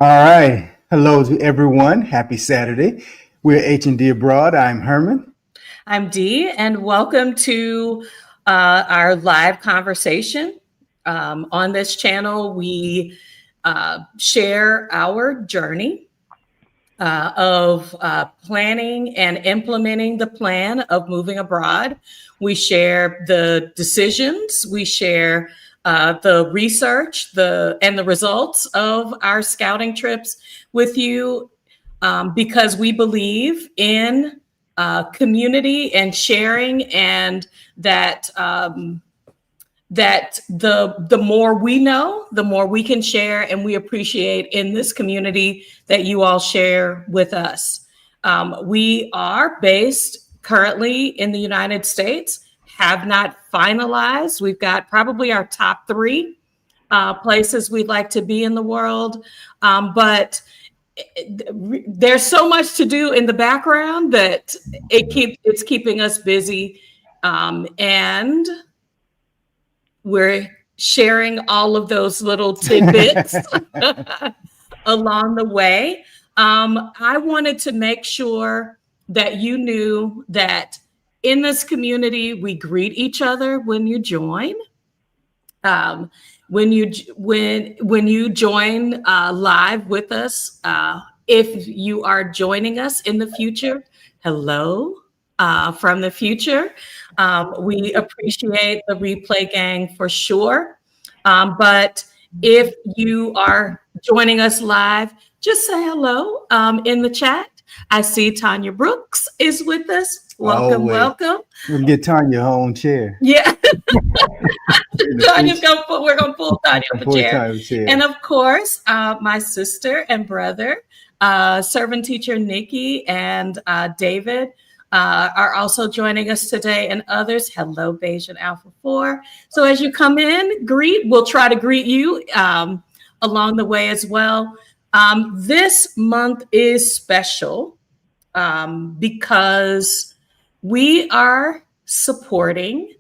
All right. Hello to everyone. Happy Saturday. We're H&D Abroad. I'm Herman. I'm Dee, and welcome to our live conversation. On this channel, we share our journey of planning and implementing the plan of moving abroad. We share the decisions, we share the research, and the results of our scouting trips with you because we believe in community and sharing, and that the more we know, the more we can share, and we appreciate in this community that you all share with us. We are based currently in the United States, have not finalized. We've got probably our top three places we'd like to be in the world, but there's so much to do in the background that it's keeping us busy, and we're sharing all of those little tidbits along the way. I wanted to make sure that you knew that in this community we greet each other when you join. When you join live with us, if you are joining us in the future, hello from the future. We appreciate the replay gang for sure. But if you are joining us live, just say hello in the chat. I see Tanya Brooks is with us. Welcome, welcome. We'll get Tanya her own chair. Yeah. We're gonna pull Tanya up a chair. And of course, my sister and brother, servant teacher Nikki and David, are also joining us today, and others. Hello, Bayesian Alpha 4. So as you come in, we'll try to greet you along the way as well. This month is special because we are supporting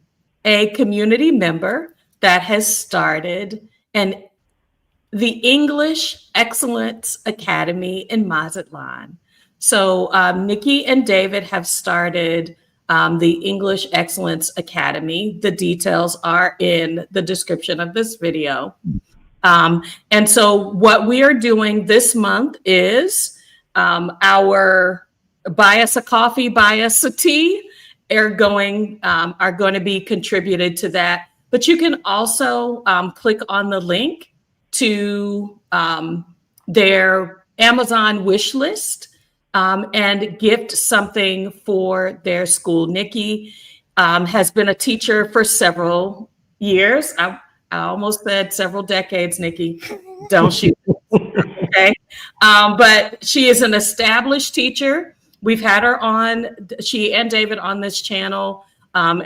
a community member that has started the English Excellence Academy in Mazatlan. So Nikki and David have started the English Excellence Academy. The details are in the description of this video. And so what we are doing this month is our buy us a coffee, buy us a tea are going to be contributed to that. But you can also click on the link to their Amazon wish list and gift something for their school. Nikki has been a teacher for several years. I almost said several decades, Nikki. Don't shoot. Okay. But she is an established teacher. We've had her on, she and David, on this channel.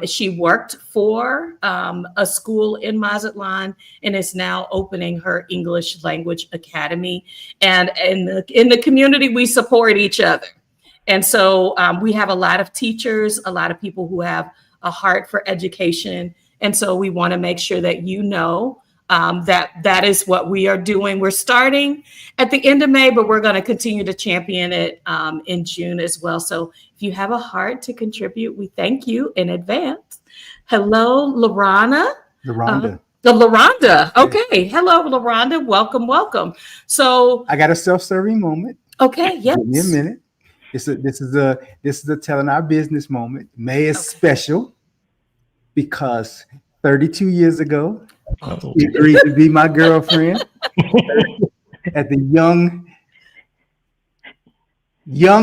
She worked for a school in Mazatlan and is now opening her English language academy. And in the community, we support each other. And so we have a lot of teachers, a lot of people who have a heart for education. And so we want to make sure that you know that is what we are doing. We're starting at the end of May, but we're going to continue to champion it in June as well. So if you have a heart to contribute, we thank you in advance. Hello, LaRonda. LaRonda. Okay. Hello, LaRonda. Welcome, welcome. So I got a self-serving moment. Okay. Yes. Give me a minute. This is a telling our business moment. May is special because 32 years ago, she agreed to be my girlfriend at the young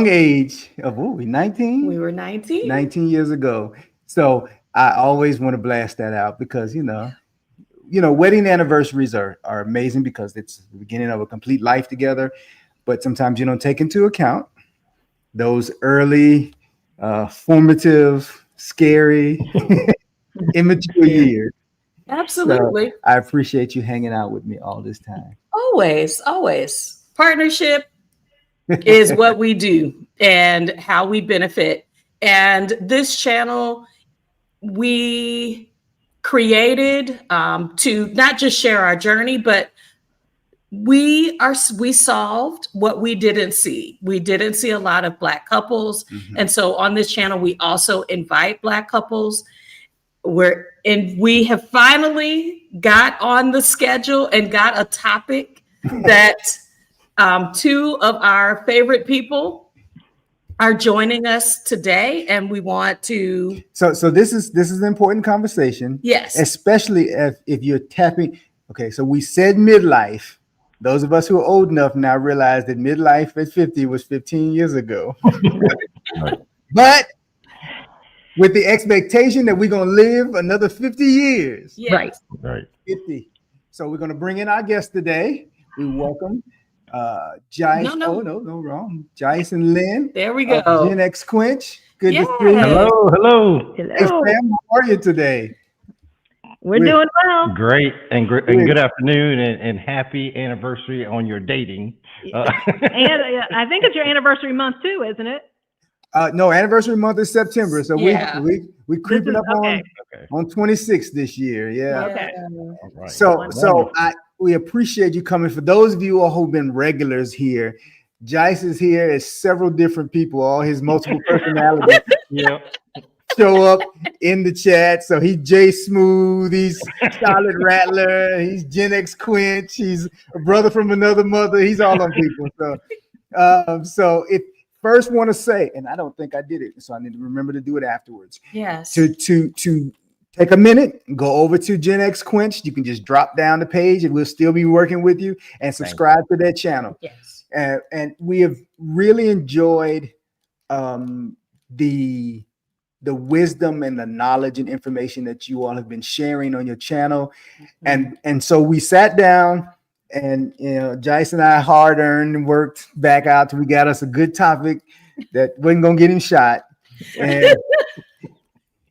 age of 19. We were 19. 19 years ago. So I always want to blast that out because wedding anniversaries are amazing because it's the beginning of a complete life together. But sometimes you don't take into account those early, formative, scary, immature years. Absolutely. So I appreciate you hanging out with me all this time. Always, always. Partnership is what we do and how we benefit. And this channel we created to not just share our journey, but we solved what we didn't see. We didn't see a lot of Black couples. And so on this channel, we also invite Black couples. We have finally got on the schedule and got a topic that two of our favorite people are joining us today, and we want to. So this is an important conversation. Yes. Especially if you're tapping. Okay, so we said midlife. Those of us who are old enough now realize that midlife at 50 was 15 years ago. But with the expectation that we're going to live another 50 years. Yes. Right. 50. So we're going to bring in our guest today. We welcome Jice. No. No, wrong. Jice and Lynn. There we go. GenX Quench. Good to see you. Hello. Hey, Sam, how are you today? We're doing well. Great and good afternoon and happy anniversary on your dating. And I think it's your anniversary month too, isn't it? No, anniversary month is September, so we creeping up on 26 this year. Yeah. Okay. All right. So we appreciate you coming. For those of you all who've been regulars here, Jice is here as several different people, all his multiple personalities. Show up in the chat. So he's Jay Smooth, he's Charlotte Rattler, he's GenX Quench, he's a brother from another mother. He's all on people. So if first want to say, and I don't think I did it, so I need to remember to do it afterwards. Yes. To take a minute, go over to GenX Quench. You can just drop down the page, and we'll still be working with you. And subscribe to that channel. Yes. And we have really enjoyed the wisdom and the knowledge and information that you all have been sharing on your channel. And so we sat down and, Jice and I hard earned and worked back out till we got us a good topic that wasn't going to get him shot. And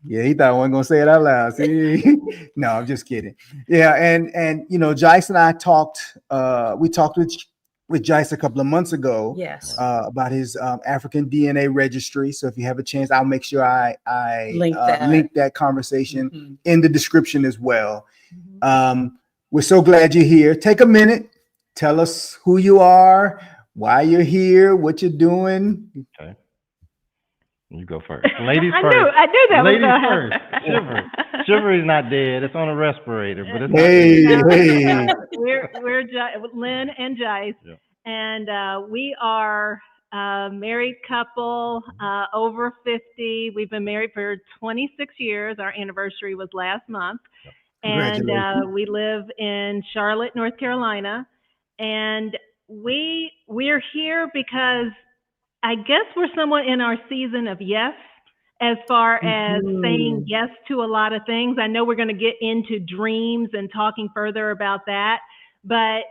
yeah, he thought I wasn't going to say it out loud. See? No, I'm just kidding. Yeah. And Jice and I talked, we talked with Jice a couple of months ago, about his African DNA registry. So if you have a chance, I'll make sure I link that conversation in the description as well. We're so glad you're here. Take a minute, tell us who you are, why you're here, what you're doing. Okay. You go first. Ladies first. I knew that. Ladies first. Shiver is not dead. It's on a respirator, but it's hey. We're Lynn and Jice, and we are a married couple, over 50. We've been married for 26 years. Our anniversary was last month, and we live in Charlotte, North Carolina, and we're here because I guess we're somewhat in our season of yes, as far as saying yes to a lot of things. I know we're going to get into dreams and talking further about that. But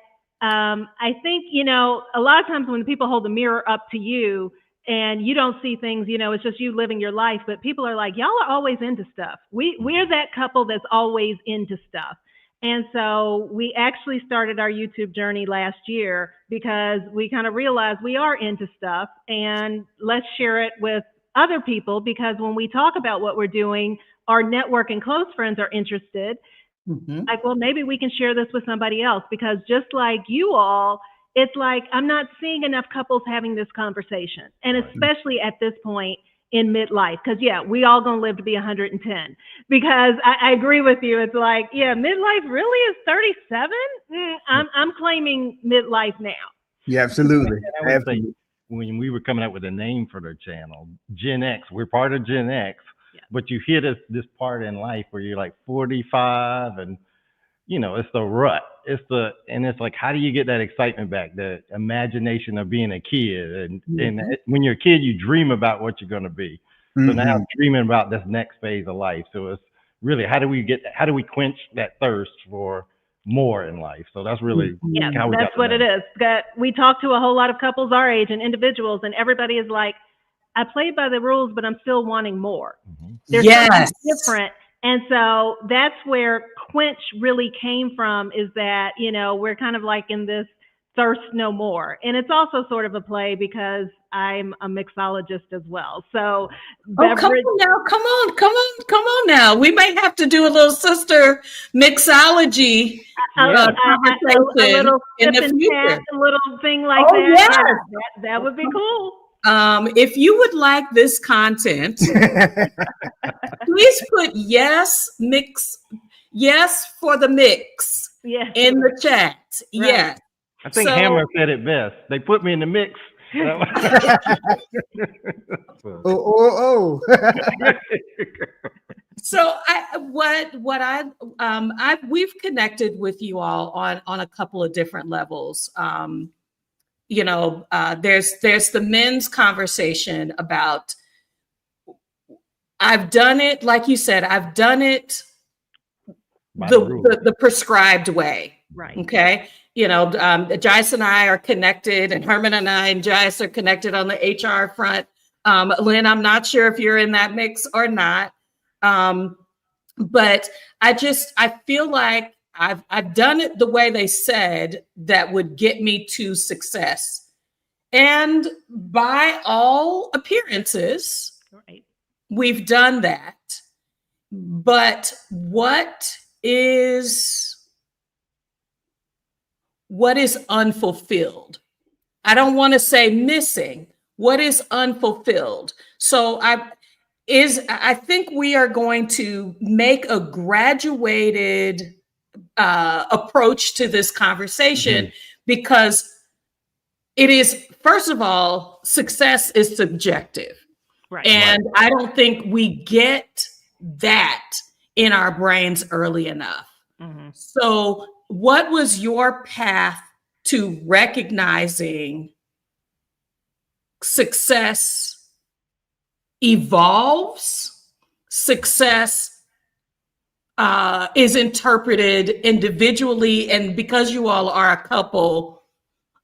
I think, a lot of times when people hold the mirror up to you and you don't see things, it's just you living your life. But people are like, y'all are always into stuff. We're that couple that's always into stuff. And so we actually started our YouTube journey last year because we kind of realized we are into stuff, and let's share it with other people, because when we talk about what we're doing, our network and close friends are interested. Like, well, maybe we can share this with somebody else, because just like you all, it's like, I'm not seeing enough couples having this conversation. And especially at this point in midlife, because we all gonna live to be 110. Because I agree with you. It's like, midlife really is 37. I'm claiming midlife now. Yeah, absolutely. When we were coming up with a name for their channel, GenX, we're part of GenX, but you hit this part in life where you're like 45, and it's the rut. It's like, how do you get that excitement back? The imagination of being a kid. And when you're a kid, you dream about what you're going to be. So now I'm dreaming about this next phase of life. So it's really, how do we quench that thirst for more in life? So that's really how we got that's what it is. We talk to a whole lot of couples our age and individuals, and everybody is like, I played by the rules, but I'm still wanting more. There's something different. And so that's where Quench really came from, is that, we're kind of like in this thirst no more. And it's also sort of a play because I'm a mixologist as well. So Oh, come on now, come on now. We may have to do a little sister mixology conversation a little in the sip and future. chat, a little thing like Oh, that. yes. Yeah, that would be cool. If you would like this content, please put yes for the mix in the chat. Right. Yes. I think Hammer said it best. They put me in the mix. Oh. So we've connected with you all on a couple of different levels. There's the men's conversation about, I've done it, like you said, I've done it the prescribed way. Right. Okay. Jice and I are connected, and Herman and I and Jice are connected on the HR front. Lynn, I'm not sure if you're in that mix or not. But I feel like I've done it the way they said that would get me to success. And by all appearances, right, we've done that. But what is unfulfilled? I don't want to say missing. What is unfulfilled? So I think we are going to make a graduated approach to this conversation, because it is, first of all, success is subjective. Right. And I don't think we get that in our brains early enough. Mm-hmm. So what was your path to recognizing success evolves, success is interpreted individually, and because you all are a couple,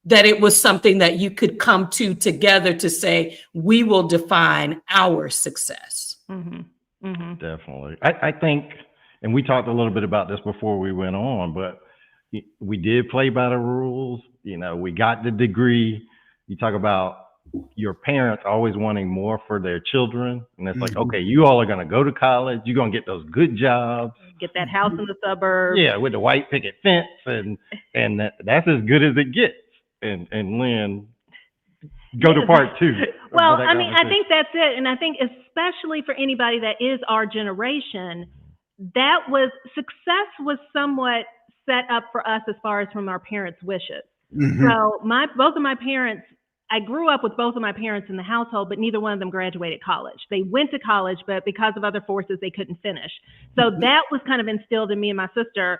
that it was something that you could come to together to say, we will define our success? Mm-hmm. Mm-hmm. Definitely. I think, and we talked a little bit about this before we went on, but we did play by the rules. We got the degree. You talk about your parents always wanting more for their children. And it's like, okay, you all are going to go to college. You're going to get those good jobs. Get that house in the suburbs. Yeah, with the white picket fence. And that's as good as it gets. And Lynn, go to part two. Well, I mean, I think that's it. And I think especially for anybody that is our generation, success was somewhat set up for us as far as from our parents' wishes. Mm-hmm. So both of my parents, I grew up with both of my parents in the household, but neither one of them graduated college. They went to college, but because of other forces, they couldn't finish. So that was kind of instilled in me and my sister.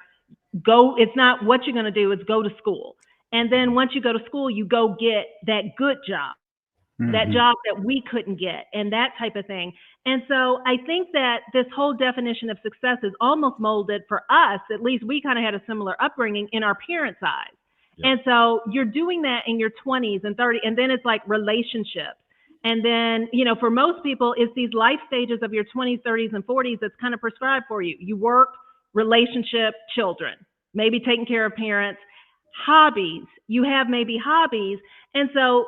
It's not what you're going to do, it's go to school. And then once you go to school, you go get that good job, that job that we couldn't get, and that type of thing. And so I think that this whole definition of success is almost molded for us. At least we kind of had a similar upbringing in our parents' eyes. Yep. And so you're doing that in your 20s and 30s, and then it's like relationships. And then, for most people, it's these life stages of your 20s, 30s, and 40s that's kind of prescribed for you. You work, relationship, children, maybe taking care of parents, hobbies. You have maybe hobbies. And so,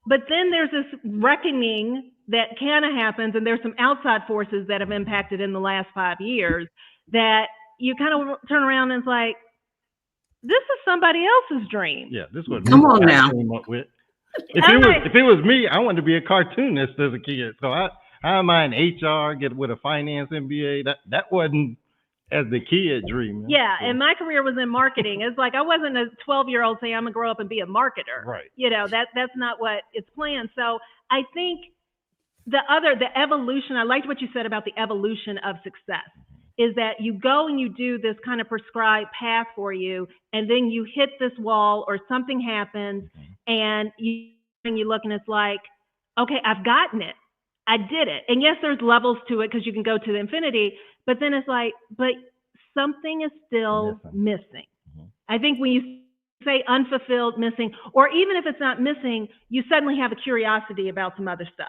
but then there's this reckoning that kind of happens, and there's some outside forces that have impacted in the last 5 years that you kind of turn around and it's like, this is somebody else's dream. Yeah, this was come on now. Came up with. If it was me, I wanted to be a cartoonist as a kid. So I am in HR, get with a finance MBA. That wasn't as the kid dreaming. Yeah, so. And my career was in marketing. It's like I wasn't a 12-year-old saying I'm gonna grow up and be a marketer. Right. That's not what it's planned. So I think the evolution. I liked what you said about the evolution of success. Is that you go and you do this kind of prescribed path for you, and then you hit this wall or something happens, and you look and it's like, okay, I've gotten it. I did it. And yes, there's levels to it because you can go to the infinity, but then it's like, but something is still missing. I think when you say unfulfilled, missing, or even if it's not missing, you suddenly have a curiosity about some other stuff.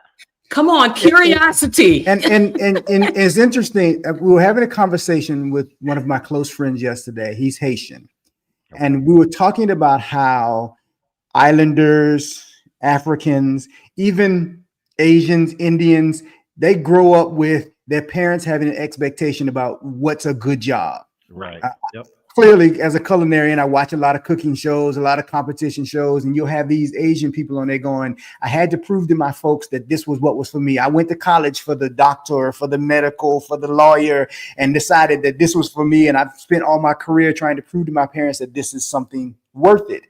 Come on, curiosity. And it's interesting. We were having a conversation with one of my close friends yesterday. He's Haitian. And we were talking about how islanders Africans, even Asians, Indians, they grow up with their parents having an expectation about what's a good job. Right. Yep. Clearly, as a culinarian, I watch a lot of cooking shows, a lot of competition shows, and you'll have these Asian people on there going, I had to prove to my folks that this was what was for me. I went to college for the doctor, for the medical, for the lawyer, and decided that this was for me. And I've spent all my career trying to prove to my parents that this is something worth it.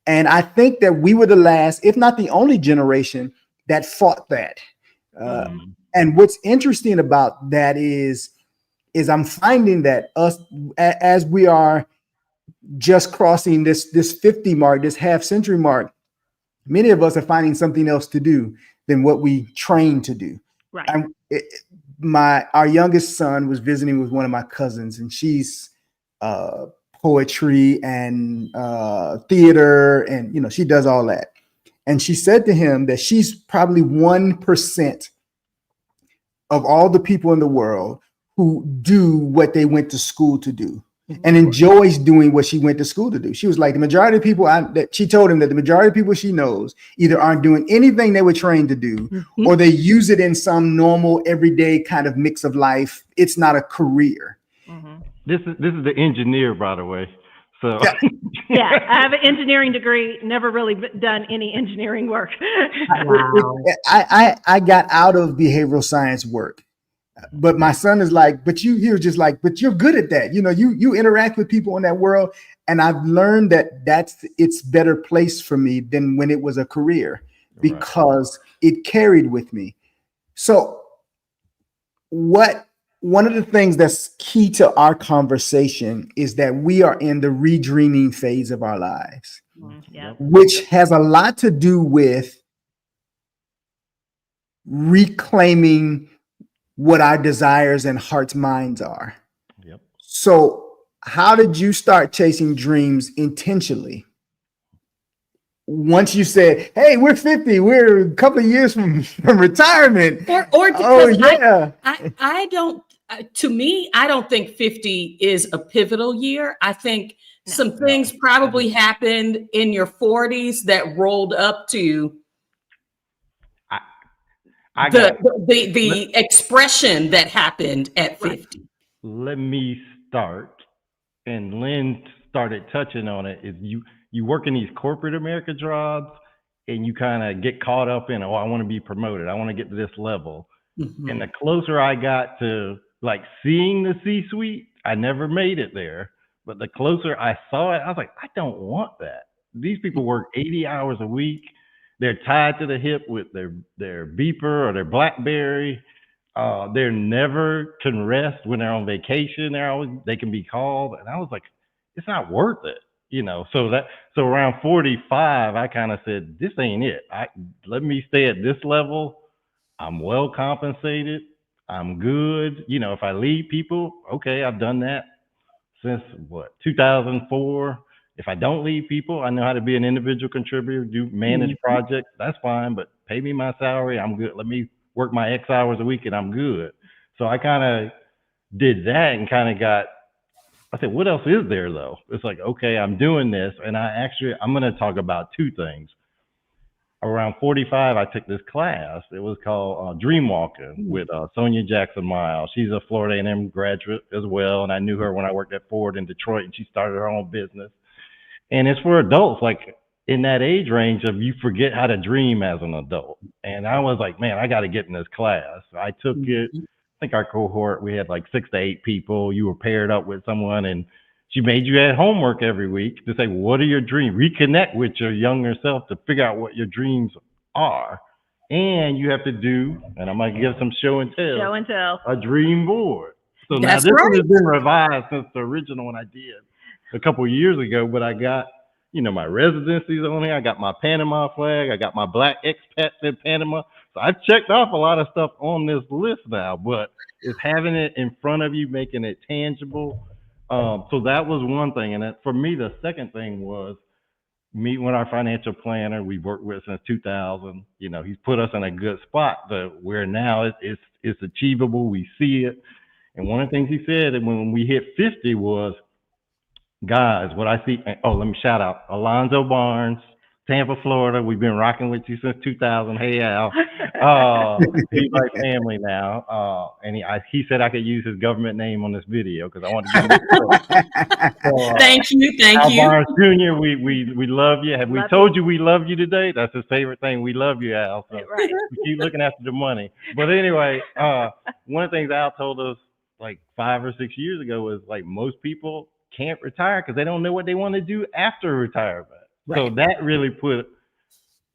And I think that we were the last, if not the only generation that fought that. And what's interesting about that is I'm finding that us, as we are just crossing this 50 mark, this half century mark, many of us are finding something else to do than what we trained to do. Right. Our youngest son was visiting with one of my cousins, and she's poetry and theater, and she does all that. And she said to him that she's probably 1% of all the people in the world who do what they went to school to do and enjoys doing what she went to school to do. She was like, the majority of people she told him that the majority of people she knows either aren't doing anything they were trained to do, or they use it in some normal, everyday kind of mix of life. It's not a career. This is the engineer, by the way. So yeah, I have an engineering degree, never really done any engineering work. Wow. I got out of behavioral science work. But my son is like, he was just like, but you're good at that. You interact with people in that world. And I've learned that it's better place for me than when it was a career, because it carried with me. So one of the things that's key to our conversation is that we are in the redreaming phase of our lives, which has a lot to do with reclaiming what our desires and heart's minds are. Yep. So how did you start chasing dreams intentionally? Once you said, hey, we're 50, we're a couple of years from retirement. Or because I don't, to me, I don't think 50 is a pivotal year. I think some things probably happened in your 40s that rolled up to the expression that happened at 50. Let me start, and Lynn started touching on it, is you work in these corporate America jobs, and you kind of get caught up in, I want to be promoted, I want to get to this level. And the closer I got to like seeing the C-suite, I never made it there, but the closer I saw it, I was like, I don't want that. These people work 80 hours a week. They're tied to the hip with their beeper or their BlackBerry. They never can rest when they're on vacation. They can be called, and I was like, it's not worth it, So around 45, I kind of said, this ain't it. Let me stay at this level. I'm well compensated. I'm good. If I lead people, okay, I've done that since 2004. If I don't lead people, I know how to be an individual contributor, manage projects. That's fine, but pay me my salary. I'm good. Let me work my X hours a week and I'm good. So I kind of did that and I said, what else is there though? It's like, okay, I'm doing this. And I'm going to talk about two things. Around 45, I took this class. It was called Dreamwalking with Sonia Jackson-Miles. She's a Florida A&M graduate as well. And I knew her when I worked at Ford in Detroit, and she started her own business. And it's for adults, like in that age range of you forget how to dream as an adult. And I was like, man, I got to get in this class. I took it. I think our cohort, we had like 6 to 8 people. You were paired up with someone, and she made you add homework every week to say, what are your dreams? Reconnect with your younger self to figure out what your dreams are. And you have to do, and I'm going to give some show and tell, a dream board. So now this one has been revised since the original one I did a couple of years ago, but I got, my residencies on here. I got my Panama flag. I got my Black expats in Panama. So I've checked off a lot of stuff on this list now, but it's having it in front of you, making it tangible. So that was one thing. And for me, the second thing was meeting with our financial planner. We've worked with since 2000. He's put us in a good spot, but where now it's achievable. We see it. And one of the things he said that when we hit 50 was, guys, what I see, let me shout out Alonzo Barnes, Tampa, Florida. We've been rocking with you since 2000. Hey, Al. He's like family now. And he said I could use his government name on this video because I want to give him so, Thank you. Al Barnes Jr., we love you. Have we Love told you we love you today? That's his favorite thing. We love you, Al. So Right. we keep looking after the money. But anyway, one of the things Al told us like 5 or 6 years ago was like most people can't retire because they don't know what they want to do after retirement. Right. So that really put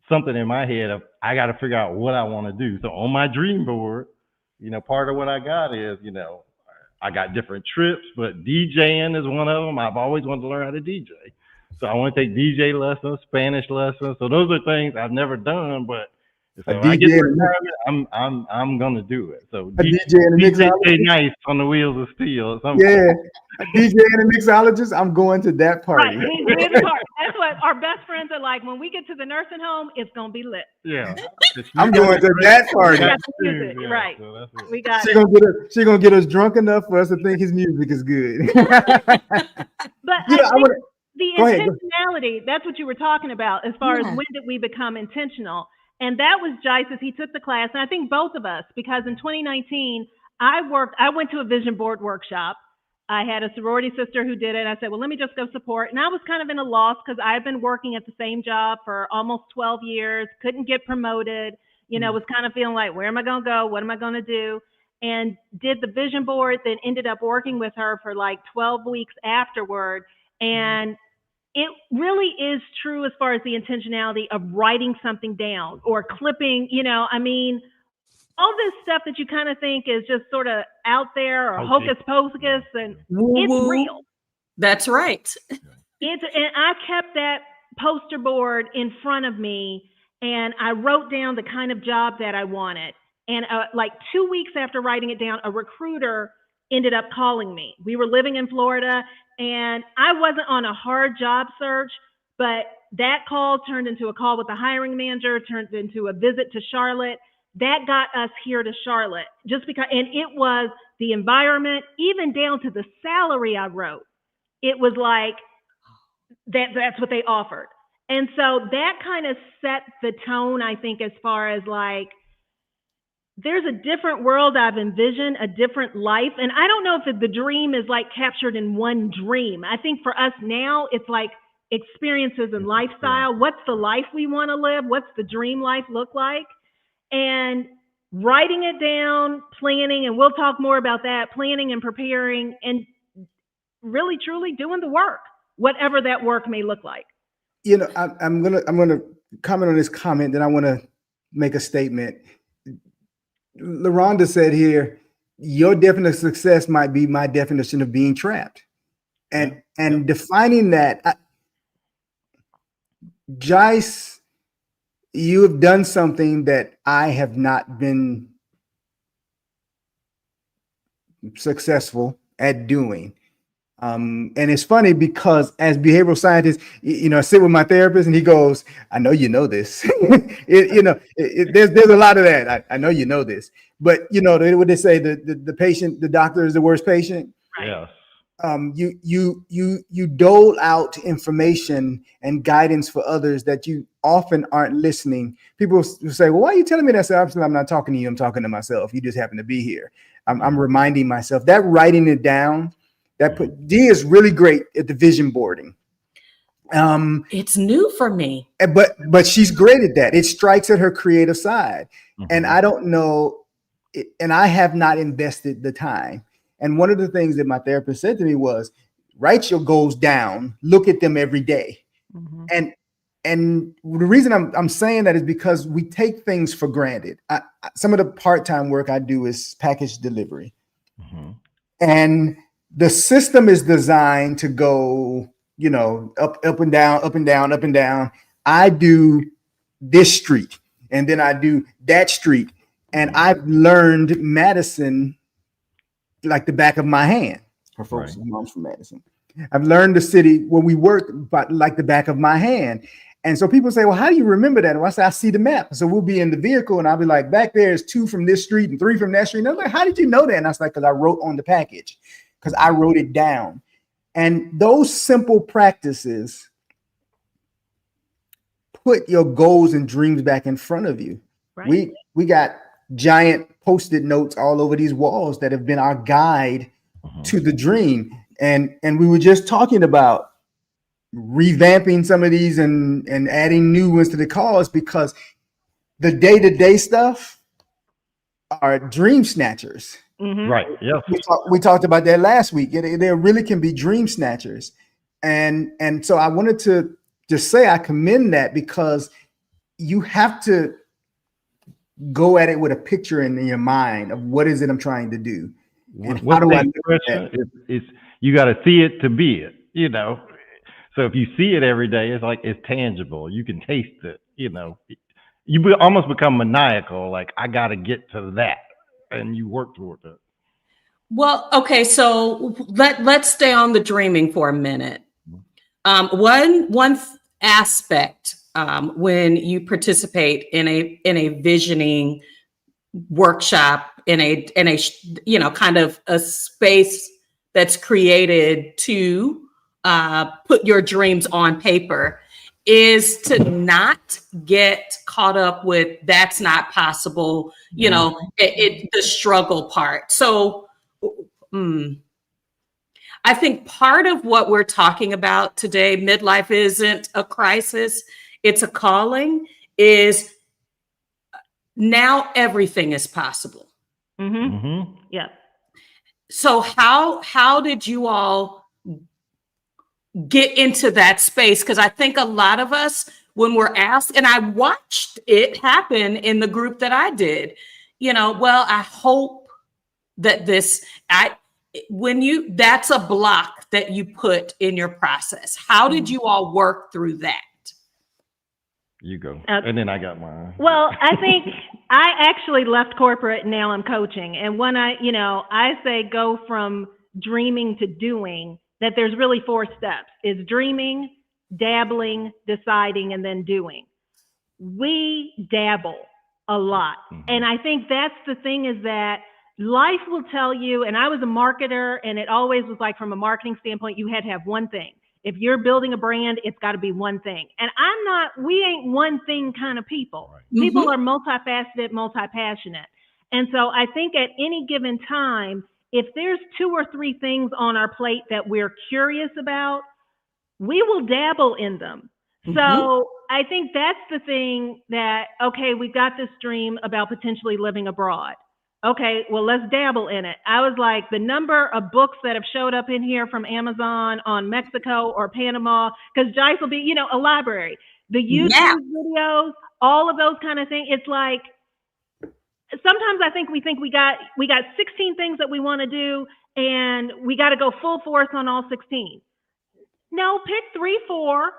something in my head of I got to figure out what I want to do. So on my dream board, part of what I got is, I got different trips, but DJing is one of them. I've always wanted to learn how to DJ. So I want to take DJ lessons, Spanish lessons. So those are things I've never done, but so I get to retirement, I'm gonna do it. So DJ Nice on the wheels of steel. Yeah, DJ and a mixologist. I'm going to that party. Right. That's what our best friends are like. When we get to the nursing home, it's gonna be lit. Yeah, I'm going to that party. Right. So we got. She gonna get us drunk enough for us to think his music is good. But the intentionality, that's what you were talking about as far as when did we become intentional. And that was Jice as he took the class. And I think both of us, because in 2019, I went to a vision board workshop. I had a sorority sister who did it. I said, well, let me just go support. And I was kind of in a loss because I had been working at the same job for almost 12 years, couldn't get promoted, was kind of feeling like, where am I going to go? What am I going to do? And did the vision board, then ended up working with her for like 12 weeks afterward. And it really is true as far as the intentionality of writing something down or clipping, all this stuff that you kind of think is just sort of out there or hocus pocus, and it's real. That's right. And I kept that poster board in front of me and I wrote down the kind of job that I wanted. And like 2 weeks after writing it down, a recruiter ended up calling me. We were living in Florida and I wasn't on a hard job search, but that call turned into a call with the hiring manager, turned into a visit to Charlotte. That got us here to Charlotte just because, and it was the environment, even down to the salary I wrote. It was like, that's what they offered. And so that kind of set the tone, I think, as far as like, there's a different world I've envisioned, a different life. And I don't know if the dream is like captured in one dream. I think for us now, it's like experiences and lifestyle. What's the life we want to live? What's the dream life look like? And writing it down, planning, and we'll talk more about that, planning and preparing, and really, truly doing the work, whatever that work may look like. I'm gonna comment on this comment, then I want to make a statement. LaRonda said here, your definition of success might be my definition of being trapped. And defining that, Jice, you have done something that I have not been successful at doing. And it's funny because as behavioral scientists, I sit with my therapist and he goes, I know you know this. There's a lot of that. I know you know this. But, what they say, the patient, the doctor is the worst patient. Yes. You dole out information and guidance for others that you often aren't listening. People say, well, why are you telling me that? So I'm not talking to you. I'm talking to myself. You just happen to be here. I'm reminding myself that writing it down, D is really great at the vision boarding. It's new for me. But she's great at that. It strikes at her creative side. Mm-hmm. And I don't know, and I have not invested the time. And one of the things that my therapist said to me was, write your goals down, look at them every day. Mm-hmm. And the reason I'm saying that is because we take things for granted. Some of the part-time work I do is package delivery. Mm-hmm. And the system is designed to go, up and down, up and down, up and down. I do this street and then I do that street. And I've learned Madison like the back of my hand. Her folks, her mom's from Madison. I've learned the city where we work, but like the back of my hand. And so people say, well, how do you remember that? And I say, I see the map. So we'll be in the vehicle and I'll be like, back there is 2 from this street and 3 from that street. And I'm like, how did you know that? And I was like, because I wrote on the package, because I wrote it down. And those simple practices put your goals and dreams back in front of you. Right. We got giant post-it notes all over these walls that have been our guide to the dream. And we were just talking about revamping some of these and adding new ones to the cause, because the day-to-day stuff are dream snatchers. Right. Yes. We talked about that last week. There really can be dream snatchers. And so I wanted to just say I commend that, because you have to go at it with a picture in your mind of what is it I'm trying to do. And how do I do that? It's you got to see it to be it, you know. So if you see it every day, it's like it's tangible. You can taste it, you know. You almost become maniacal, like I got to get to that, and you work towards it. Well, okay, so let's stay on the dreaming for a minute. One aspect when you participate in a visioning workshop, in a you know, kind of a space that's created to put your dreams on paper, is to not get caught up with that's not possible, you know, the struggle part. So I think part of what we're talking about today, midlife isn't a crisis, it's a calling, is now everything is possible. Yeah. So how did you all get into that space? Because I think a lot of us, when we're asked, and I watched it happen in the group that I did, you know, well, I hope that that's a block that you put in your process. How did you all work through that? You go. And then I got mine. Well, I think I actually left corporate and now I'm coaching. And when I say go from dreaming to doing, that there's really 4 steps. It's dreaming, dabbling, deciding, and then doing. We dabble a lot. And I think that's the thing, is that life will tell you, and I was a marketer, and it always was like, from a marketing standpoint, you had to have one thing. If you're building a brand, it's got to be one thing. And we ain't one thing kind of people. Right. People are multifaceted, multi-passionate. And so I think at any given time, if there's 2 or 3 things on our plate that we're curious about, we will dabble in them. So I think that's the thing, that, okay, we got this dream about potentially living abroad. Okay, well, let's dabble in it. I was like, the number of books that have showed up in here from Amazon on Mexico or Panama, because Jice will be, a library. The YouTube videos, all of those kind of things. It's like, sometimes I think we got 16 things that we want to do, and we got to go full force on all 16. No, pick 3, 4,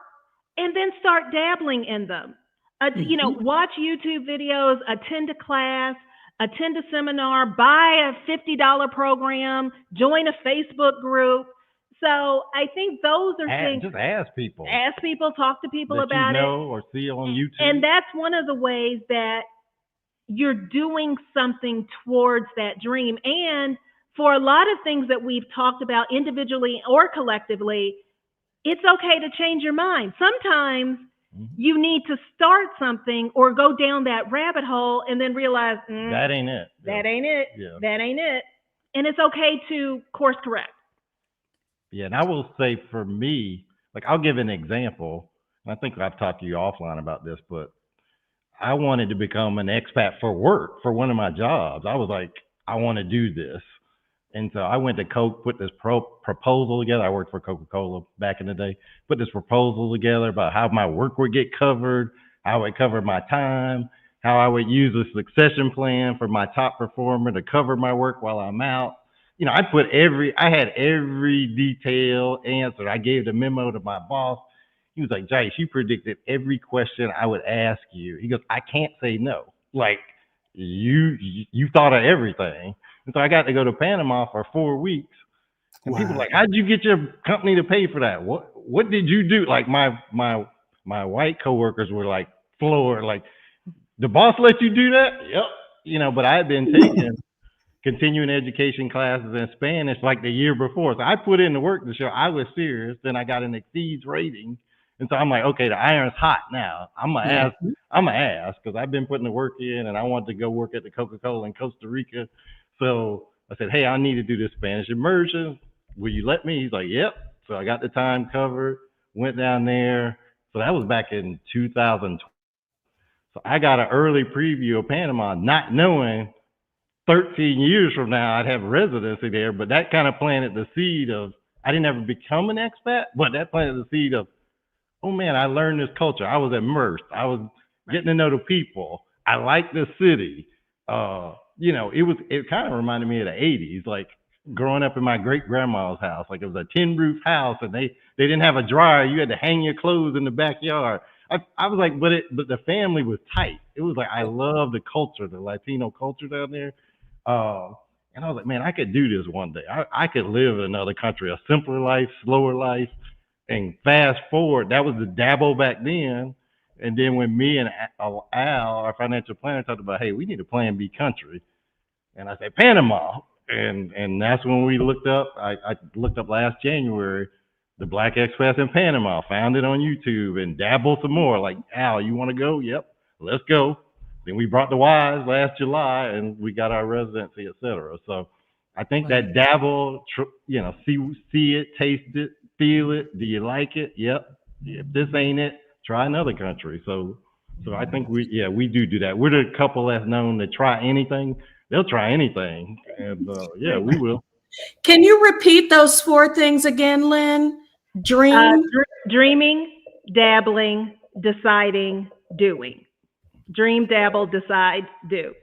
and then start dabbling in them. Watch YouTube videos, attend a class, attend a seminar, buy a $50 program, join a Facebook group. So I think those are things. Just ask people. Ask people, talk to people that about you know or see on YouTube. And that's one of the ways that you're doing something towards that dream. And for a lot of things that we've talked about individually or collectively, it's okay to change your mind. Sometimes you need to start something or go down that rabbit hole and then realize that ain't it. That ain't it. Yeah. That ain't it. And it's okay to course correct. Yeah, and I will say, for me, like, I'll give an example. I think I've talked to you offline about this, but I wanted to become an expat for work, for one of my jobs. I was like, I want to do this. And so I went to Coke, put this proposal together. I worked for Coca-Cola back in the day. Put this proposal together about how my work would get covered, how it would cover my time, how I would use a succession plan for my top performer to cover my work while I'm out. I had every detail answered. I gave the memo to my boss. He was like, Jice, you predicted every question I would ask you. He goes, I can't say no. Like, you thought of everything. And so I got to go to Panama for 4 weeks. And people were like, how'd you get your company to pay for that? What did you do? Like, my white coworkers were like floored, like, the boss let you do that? Yep. But I had been taking continuing education classes in Spanish like the year before. So I put in the work to show I was serious. Then I got an exceeds rating. And so I'm like, okay, the iron's hot now. I'm gonna ask because I've been putting the work in, and I want to go work at the Coca-Cola in Costa Rica. So I said, hey, I need to do this Spanish immersion. Will you let me? He's like, yep. So I got the time covered, went down there. So that was back in 2012. So I got an early preview of Panama, not knowing 13 years from now I'd have residency there. But that kind of planted the seed of, I didn't ever become an expat, but that planted the seed of, oh man, I learned this culture. I was immersed. I was getting to know the people. I like the city. It kind of reminded me of the 80s, like growing up in my great grandma's house. Like it was a tin roof house, and they didn't have a dryer. You had to hang your clothes in the backyard. I was like, but the family was tight. It was like, I love the culture, the Latino culture down there. And I was like, man, I could do this one day. I could live in another country, a simpler life, slower life. And fast forward, that was the dabble back then. And then when me and Al, our financial planner, talked about, hey, we need a plan B country. And I said, Panama. And that's when we looked up, I looked up last January, the Black Expats in Panama, found it on YouTube and dabbled some more. Like, Al, you want to go? Yep, let's go. Then we brought the wives last July and we got our residency, et cetera. So I think that dabble, see it, taste it, feel it. Do you like it? Yep. If this ain't it, try another country. So I think we do that. We're the couple that's known to try anything. They'll try anything. And we will. Can you repeat those 4 things again, Lynn? Dreaming, dabbling, deciding, doing. Dream, dabble, decide, do.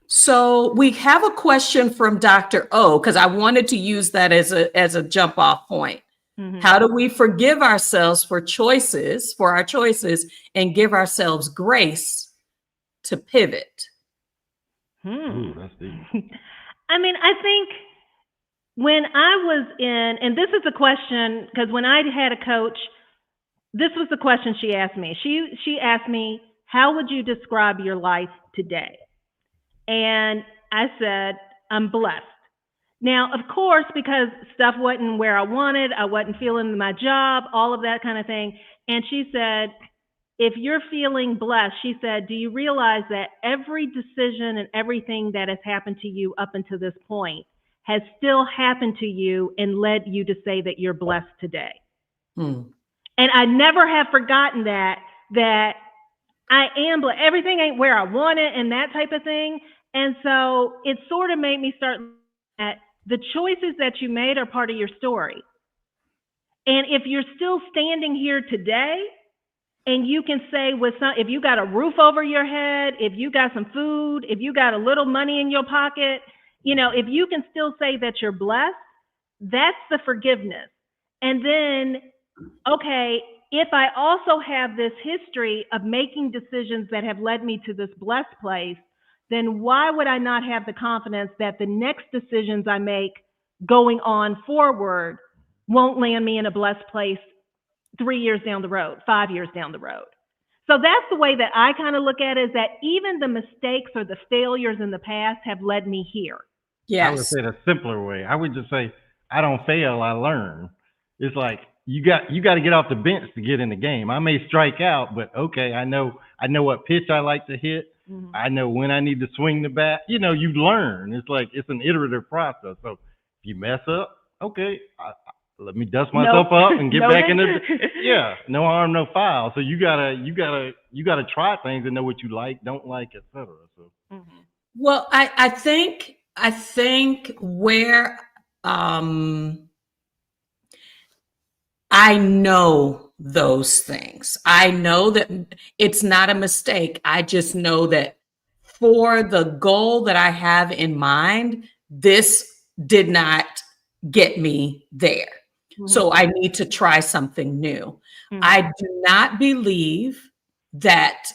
So we have a question from Dr. O, because I wanted to use that as a jump off point. Mm-hmm. How do we forgive ourselves for our choices, and give ourselves grace to pivot? Ooh, that's deep. I mean, I think when I was and this is a question, because when I had a coach, this was the question she asked me. She asked me, how would you describe your life today? And I said, I'm blessed. Now, of course, because stuff wasn't where I wanted, I wasn't feeling my job, all of that kind of thing. And she said, if you're feeling blessed, she said, do you realize that every decision and everything that has happened to you up until this point has still happened to you and led you to say that you're blessed today? And I never have forgotten that I am blessed. Everything ain't where I want it and that type of thing. And so it sort of made me start at the choices that you made are part of your story. And if you're still standing here today, and you can say if you got a roof over your head, if you got some food, if you got a little money in your pocket, if you can still say that you're blessed, that's the forgiveness. And then, okay, if I also have this history of making decisions that have led me to this blessed place, then why would I not have the confidence that the next decisions I make going on forward won't land me in a blessed place 3 years down the road, 5 years down the road? So that's the way that I kind of look at it, is that even the mistakes or the failures in the past have led me here. Yes. I would say the simpler way. I would just say, I don't fail, I learn. It's like, you got to get off the bench to get in the game. I may strike out, but okay, I know what pitch I like to hit. Mm-hmm. I know when I need to swing the bat. You learn. It's like, it's an iterative process. So if you mess up, okay, let me dust myself up and get back in the no harm, no foul. So you gotta try things and know what you like, don't like, etc. So well, I think where I know those things. I know that it's not a mistake. I just know that for the goal that I have in mind, this did not get me there. Mm-hmm. So I need to try something new. Mm-hmm. I do not believe that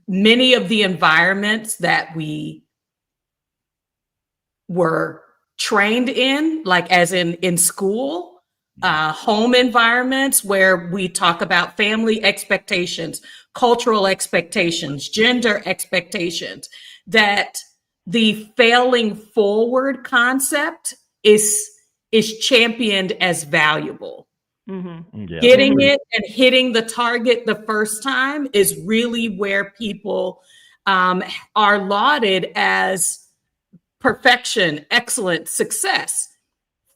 many of the environments that we were trained in, like as in school, home environments where we talk about family expectations, cultural expectations, gender expectations, that the failing forward concept is championed as valuable. Mm-hmm. Yeah. Getting it and hitting the target the first time is really where people are lauded as perfection, excellence, success.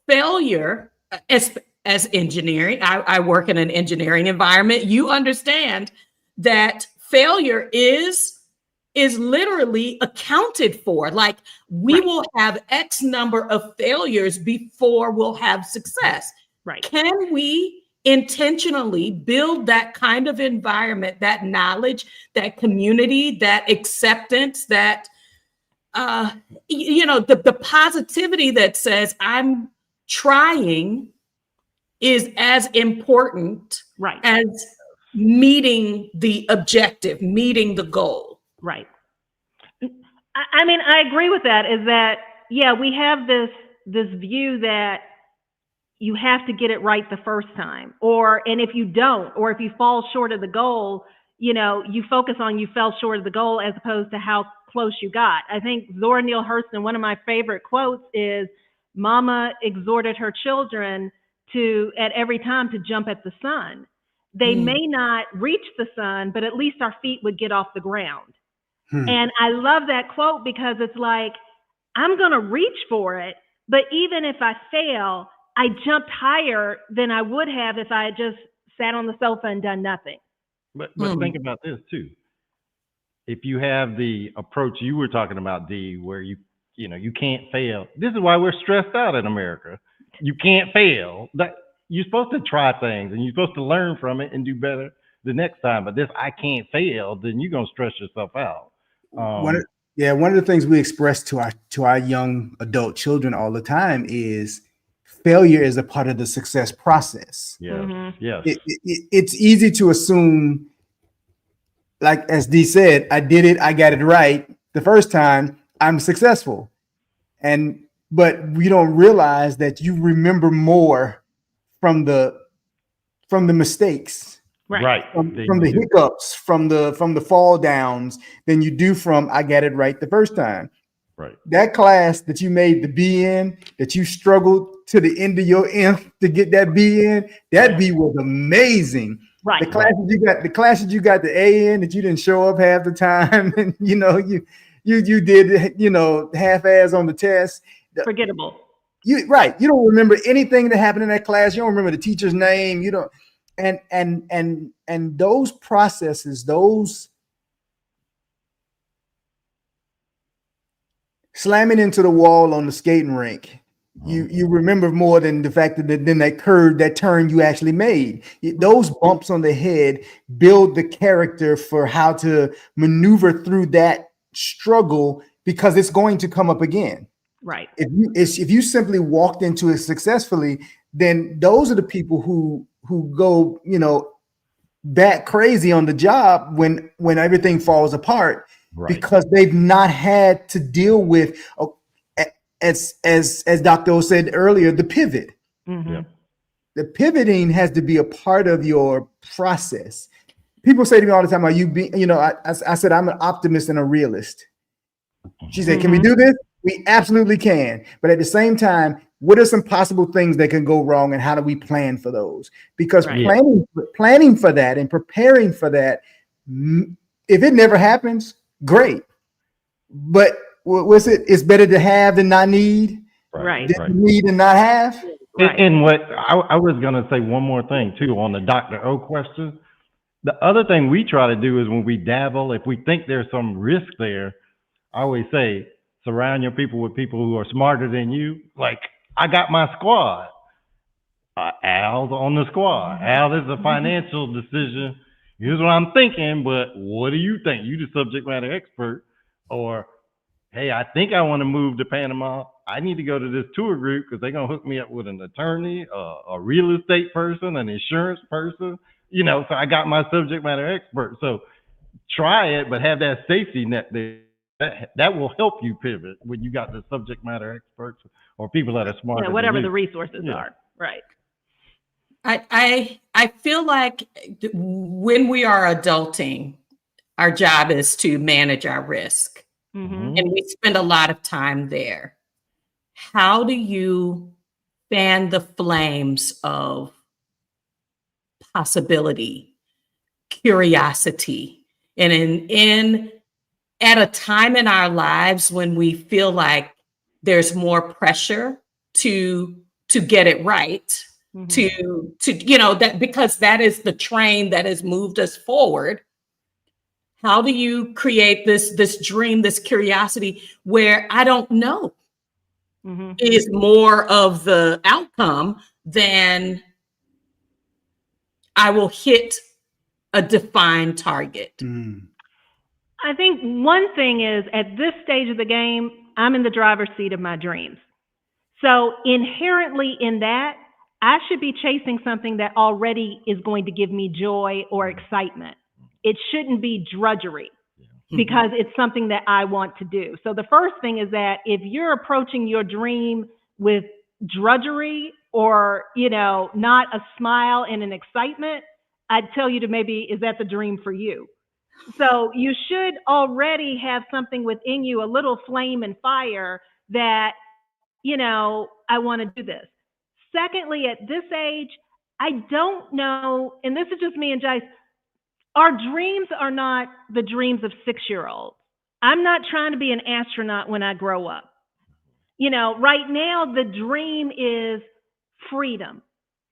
Failure, as engineering, I work in an engineering environment. You understand that failure is literally accounted for. Like we will have X number of failures before we'll have success. Right. Can we intentionally build that kind of environment, that knowledge, that community, that acceptance, that the positivity that says I'm trying is as important as meeting the objective, meeting the goal. Right. I mean, I agree with that. Is that, yeah, we have this view that you have to get it right the first time, and if you don't, or if you fall short of the goal, you focus on you fell short of the goal as opposed to how close you got. I think Zora Neale Hurston, one of my favorite quotes is, "Mama exhorted her children at every time to jump at the sun. They may not reach the sun, but at least our feet would get off the ground." And I love that quote because it's like, I'm going to reach for it, but even if I fail, I jumped higher than I would have if I had just sat on the sofa and done nothing. But think about this too. If you have the approach you were talking about, Dee, where you can't fail. This is why we're stressed out in America. You can't fail. That you're supposed to try things and you're supposed to learn from it and do better the next time. But this I can't fail, then you're gonna stress yourself out. One of the things we express to our young adult children all the time is failure is a part of the success process. Yes. It's easy to assume, like as Dee said, I did it, I got it right the first time, I'm successful. But we don't realize that you remember more from the mistakes. Right. From the hiccups, from the fall downs, than you do from I got it right the first time. Right. That class that you made the B in, that you struggled to the end of your nth to get that B in, that B was amazing. Right. The classes you got the A in that you didn't show up half the time, and you did half-ass on the test. Forgettable. You don't remember anything that happened in that class. You don't remember the teacher's name. You don't. And those processes, those slamming into the wall on the skating rink, you remember more than the fact that turn you actually made. Those bumps on the head build the character for how to maneuver through that struggle, because it's going to come up again. Right. If you simply walked into it successfully, then those are the people who go, bat crazy on the job when everything falls apart, because they've not had to deal with, as Dr. O said earlier, the pivot. Mm-hmm. The pivoting has to be a part of your process. People say to me all the time, "Are you being?" I said I'm an optimist and a realist. She said, "Can we do this?" We absolutely can, but at the same time, what are some possible things that can go wrong, and how do we plan for those? Because planning for that and preparing for that, if it never happens, great. But what's it? It's better to have than not need. Right. Need and not have. And what I was gonna say one more thing too on the Dr. O question. The other thing we try to do is when we dabble, if we think there's some risk there, I always say, surround your people with people who are smarter than you. Like, I got my squad. Al's on the squad. Al, this is a financial decision. Here's what I'm thinking, but what do you think? You the subject matter expert. Or, hey, I think I want to move to Panama. I need to go to this tour group because they're going to hook me up with an attorney, a real estate person, an insurance person. So I got my subject matter expert. So try it, but have that safety net there. That will help you pivot when you got the subject matter experts or people that are smarter. Whatever the resources are. Right. I feel like when we are adulting, our job is to manage our risk. Mm-hmm. And we spend a lot of time there. How do you fan the flames of possibility, curiosity. And in at a time in our lives when we feel like there's more pressure to get it right, to that, because that is the train that has moved us forward. How do you create this dream, this curiosity where I don't know is more of the outcome than I will hit a defined target? I think one thing is, at this stage of the game, I'm in the driver's seat of my dreams. So inherently in that, I should be chasing something that already is going to give me joy or excitement. It shouldn't be drudgery because it's something that I want to do. So the first thing is that if you're approaching your dream with drudgery or, not a smile and an excitement, I'd tell you to maybe, is that the dream for you? So you should already have something within you, a little flame and fire that, I want to do this. Secondly, at this age, I don't know, and this is just me and Jice, our dreams are not the dreams of 6-year-olds. I'm not trying to be an astronaut when I grow up. Right now, the dream is freedom,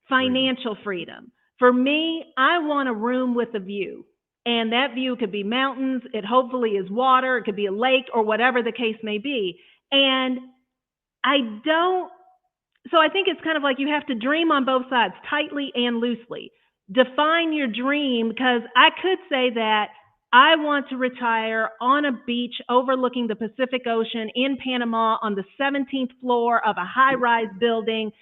financial freedom. For me, I want a room with a view. And that view could be mountains. It hopefully is water. It could be a lake or whatever the case may be. And so I think it's kind of like you have to dream on both sides, tightly and loosely. Define your dream, because I could say that I want to retire on a beach overlooking the Pacific Ocean in Panama on the 17th floor of a high-rise building.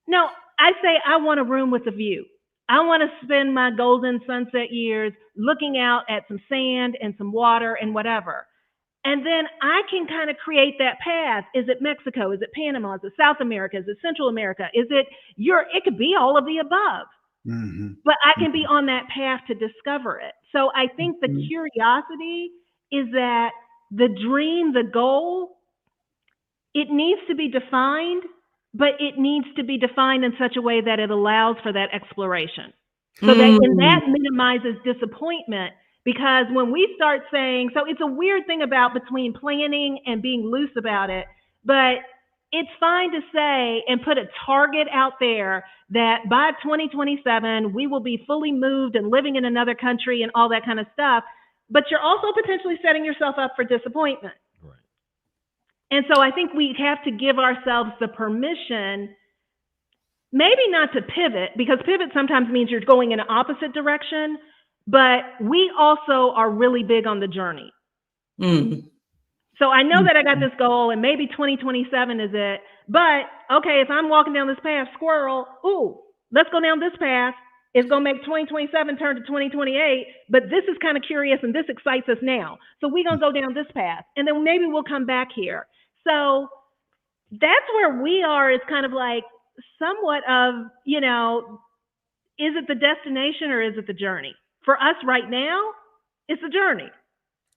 No, I say I want a room with a view. I want to spend my golden sunset years looking out at some sand and some water and whatever. And then I can kind of create that path. Is it Mexico? Is it Panama? Is it South America? Is it Central America? Is it Europe? It could be all of the above. But I can be on that path to discover it. So I think the curiosity is that the dream, the goal, it needs to be defined, but it needs to be defined in such a way that it allows for that exploration. So that minimizes disappointment, because when we start saying, so it's a weird thing about between planning and being loose about it, but it's fine to say and put a target out there that by 2027, we will be fully moved and living in another country and all that kind of stuff. But you're also potentially setting yourself up for disappointment. Right. And so I think we have to give ourselves the permission, maybe not to pivot, because pivot sometimes means you're going in an opposite direction, but we also are really big on the journey. So I know that I got this goal and maybe 2027 is it, but okay, if I'm walking down this path, squirrel, let's go down this path. It's going to make 2027 turn to 2028, but this is kind of curious and this excites us now. So we're going to go down this path and then maybe we'll come back here. So that's where we are, is kind of like somewhat of, is it the destination or is it the journey? For us right now, it's a journey.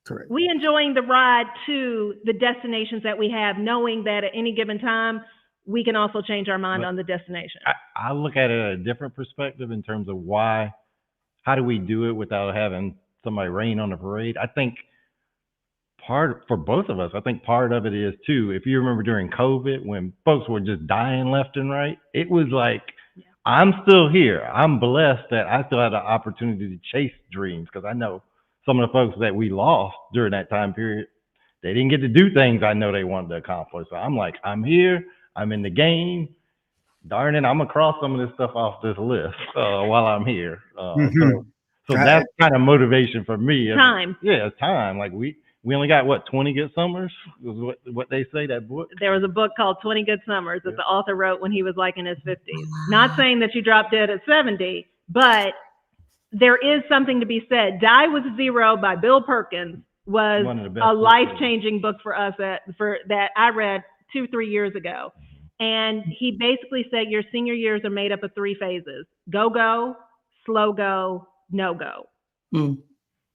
Correct. We enjoying the ride to the destinations that we have, knowing that at any given time, we can also change our mind on the destination. I look at it at a different perspective in terms of how do we do it without having somebody rain on the parade? I think for both of us, I think part of it is too, if you remember during COVID when folks were just dying left and right, it was like, I'm still here. I'm blessed that I still had the opportunity to chase dreams, because I know some of the folks that we lost during that time period, they didn't get to do things I know they wanted to accomplish. So I'm like, I'm here. I'm in the game. Darn it, I'm going to cross some of this stuff off this list while I'm here. So that's kind of motivation for me. Time. Yeah, time. Like we only got, 20 good summers? Was what they say, that book? There was a book called 20 Good Summers that the author wrote when he was like in his 50s. Not saying that you drop dead at 70, but there is something to be said. Die with Zero by Bill Perkins was a life-changing book for us that I read 2-3 years ago. And he basically said your senior years are made up of 3 phases: go, slow go, no go.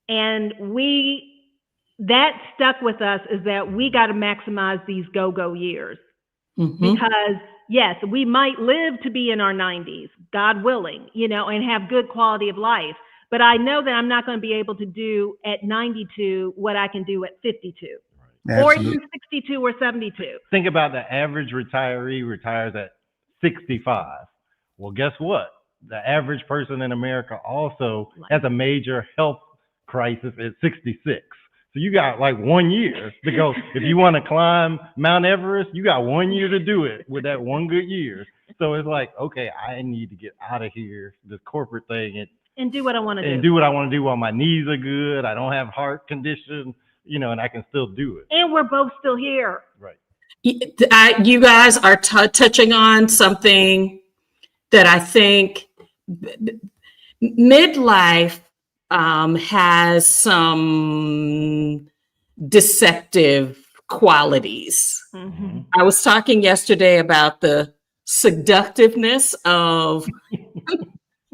And that stuck with us, is that we got to maximize these go years. Because yes, we might live to be in our 90s, God willing, and have good quality of life. But I know that I'm not going to be able to do at 92 what I can do at 52. Or even 62 or 72. Think about the average retiree retires at 65. Well, guess what? The average person in America also has a major health crisis at 66. So you got like 1 year to go. If you want to climb Mount Everest, you got 1 year to do it with that one good year. So it's like, okay, I need to get out of here, this corporate thing, and do what I want to do. And do what I want to do while my knees are good. I don't have heart condition, and I can still do it. And we're both still here. Right. You guys are touching on something that I think midlife has some deceptive qualities. Mm-hmm. I was talking yesterday about the seductiveness of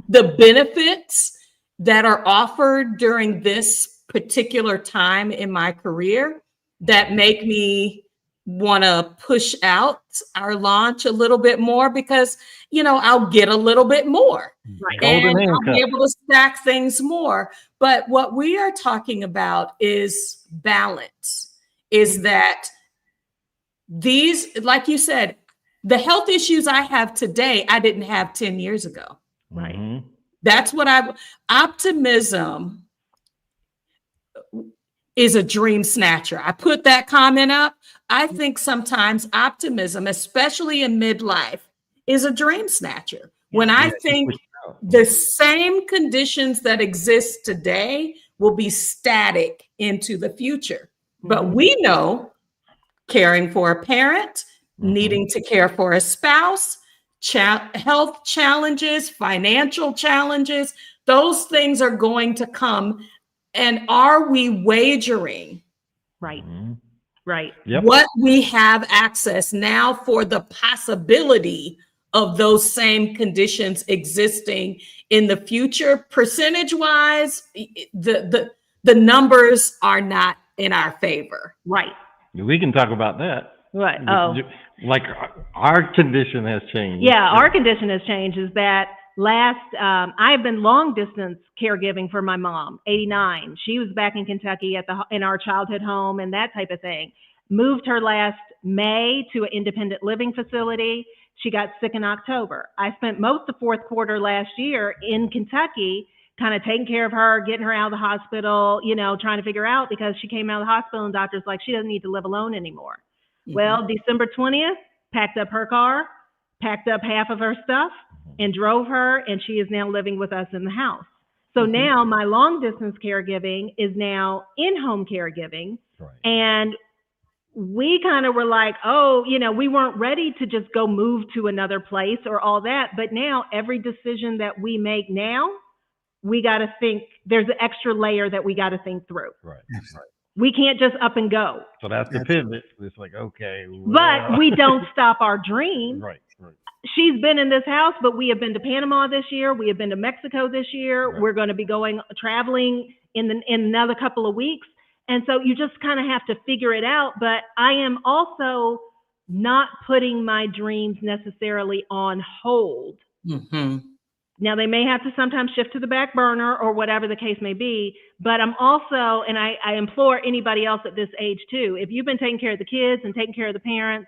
the benefits that are offered during this particular time in my career that make me want to push out our launch a little bit more because, I'll get a little bit more. Right. And I'll be able to stack things more. But what we are talking about is balance, is that these, like you said, the health issues I have today, I didn't have 10 years ago. Right. Mm-hmm. That's what optimism is a dream snatcher. I put that comment up. I think sometimes optimism, especially in midlife, is a dream snatcher. When I think the same conditions that exist today will be static into the future. But we know caring for a parent, needing to care for a spouse, health challenges, financial challenges, those things are going to come. And are we wagering right? Right. Yep. What we have access now for the possibility of those same conditions existing in the future? Percentage wise, the numbers are not in our favor. Right. We can talk about that. Right. Oh, like our condition has changed. yeah. Our condition has changed is that I have been long distance caregiving for my mom, 89. She was back in Kentucky in our childhood home and that type of thing. Moved her last May to an independent living facility. She got sick in October. I spent most of the fourth quarter last year in Kentucky, kind of taking care of her, getting her out of the hospital, trying to figure out because she came out of the hospital and doctor's like, she doesn't need to live alone anymore. Mm-hmm. Well, December 20th, packed up her car, packed up half of her stuff and drove her, and she is now living with us in the house. So now my long distance caregiving is now in-home caregiving. Right. And we kind of were like, we weren't ready to just go move to another place or all that. But now every decision that we make now, we got to think there's an extra layer that we got to think through. Right. We can't just up and go. So that's the pivot. It's like, okay. Well. But we don't stop our dream. Right. She's been in this house, but we have been to Panama this year. We have been to Mexico this year. Right. We're going to be traveling in another couple of weeks. And so you just kind of have to figure it out. But I am also not putting my dreams necessarily on hold. Mm-hmm. Now, they may have to sometimes shift to the back burner or whatever the case may be. But I'm also, and I implore anybody else at this age too, if you've been taking care of the kids and taking care of the parents,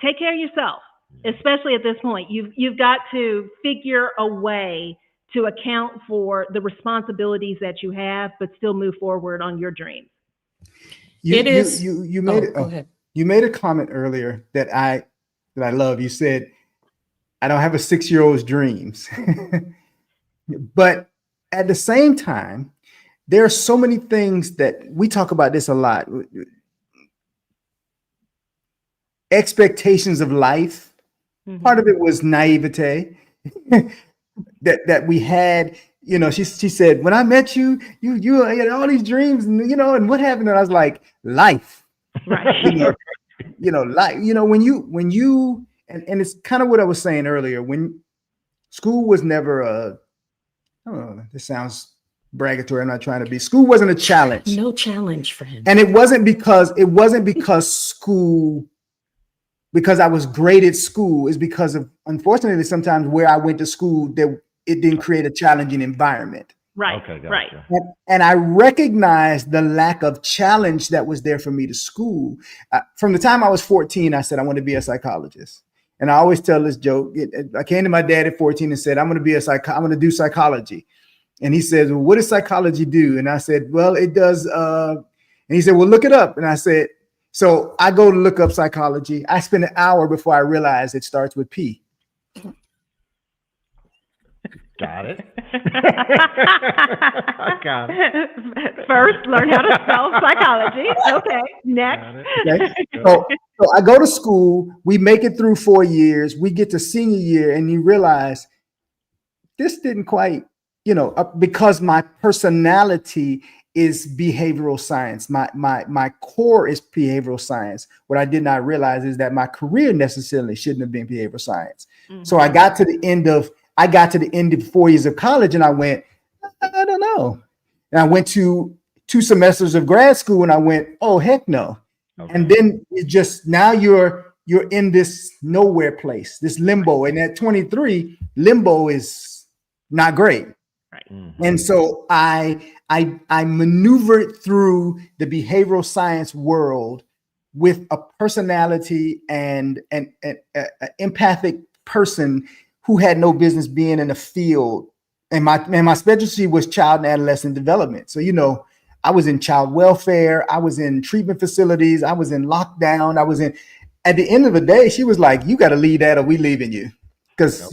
take care of yourself. Especially at this point, you've got to figure a way to account for the responsibilities that you have, but still move forward on your dreams. You made a comment earlier that I love. You said, "I don't have a 6-year-old's dreams," but at the same time, there are so many things that we talk about this a lot. Expectations of life. Mm-hmm. Part of it was naivete that we had. She said, when I met you, you had all these dreams, and and what happened? And I was like, life. Right. Life. When you and it's kind of what I was saying earlier. When school was never this sounds braggadatory. I'm not trying to be. School wasn't a challenge. No challenge for him. And it wasn't because school because I was great at school is because of, unfortunately, sometimes where I went to school, that it didn't create a challenging environment. Right. Okay, gotcha. Right. And I recognized the lack of challenge that was there for me to school. From the time I was 14, I said, I want to be a psychologist. And I always tell this joke. I came to my dad at 14 and said, I'm going to do psychology. And he says, well, what does psychology do? And I said, well, it does. And he said, well, look it up. And I said, so I go to look up psychology. I spend an hour before I realize it starts with P. Got it. I got it. First, learn how to spell psychology. Okay, next. Okay. So I go to school. We make it through 4 years. We get to senior year, and you realize this didn't quite, because my personality is behavioral science. My core is behavioral science. What I did not realize is that my career necessarily shouldn't have been behavioral science. Mm-hmm. So I got to the end of 4 years of college, and I went, I don't know. And I went to 2 semesters of grad school, and I went, oh, heck no. Okay. And then it just, now you're in this nowhere place, this limbo. And at 23, limbo is not great. Right. Mm-hmm. And so I maneuvered through the behavioral science world with a personality and an empathic person who had no business being in the field. And my specialty was child and adolescent development. So, I was in child welfare. I was in treatment facilities. I was in lockdown. At the end of the day, she was like, you got to leave that or we leaving you, because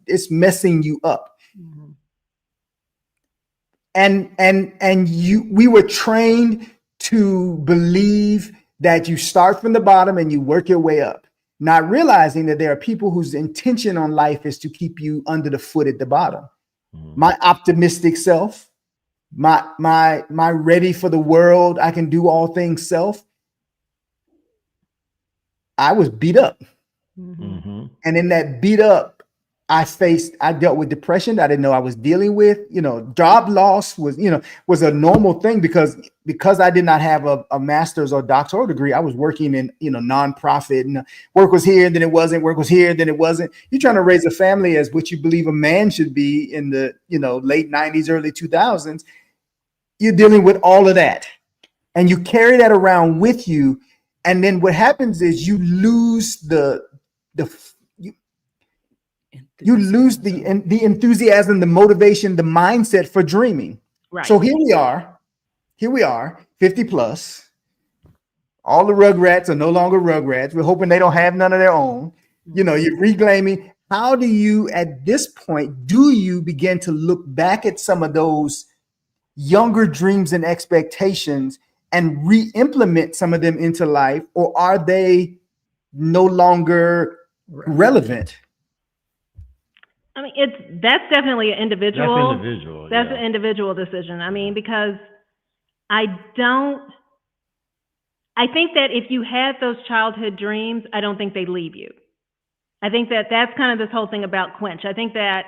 it's messing you up. Mm-hmm. And we were trained to believe that you start from the bottom and you work your way up, not realizing that there are people whose intention on life is to keep you under the foot at the bottom. Mm-hmm. My optimistic self, my ready for the world, I can do all things self, I was beat up. Mm-hmm. And in that beat up, I dealt with depression that I didn't know I was dealing with. Job loss was a normal thing because I did not have a master's or doctoral degree. I was working in, nonprofit, and work was here, then it wasn't, work was here, then it wasn't. You're trying to raise a family as what you believe a man should be in the, late 90s, early 2000s. You're dealing with all of that, and you carry that around with you. And then what happens is you lose the enthusiasm, the motivation, the mindset for dreaming. Right. So here we are, 50 plus. All the rugrats are no longer rugrats. We're hoping they don't have none of their own. You're reclaiming. How do you, at this point, begin to look back at some of those younger dreams and expectations and re-implement some of them into life, or are they no longer relevant? I mean, that's definitely an individual. That's an individual decision. I mean, because I think that if you had those childhood dreams, I don't think they leave you. I think that that's kind of this whole thing about Quench. I think that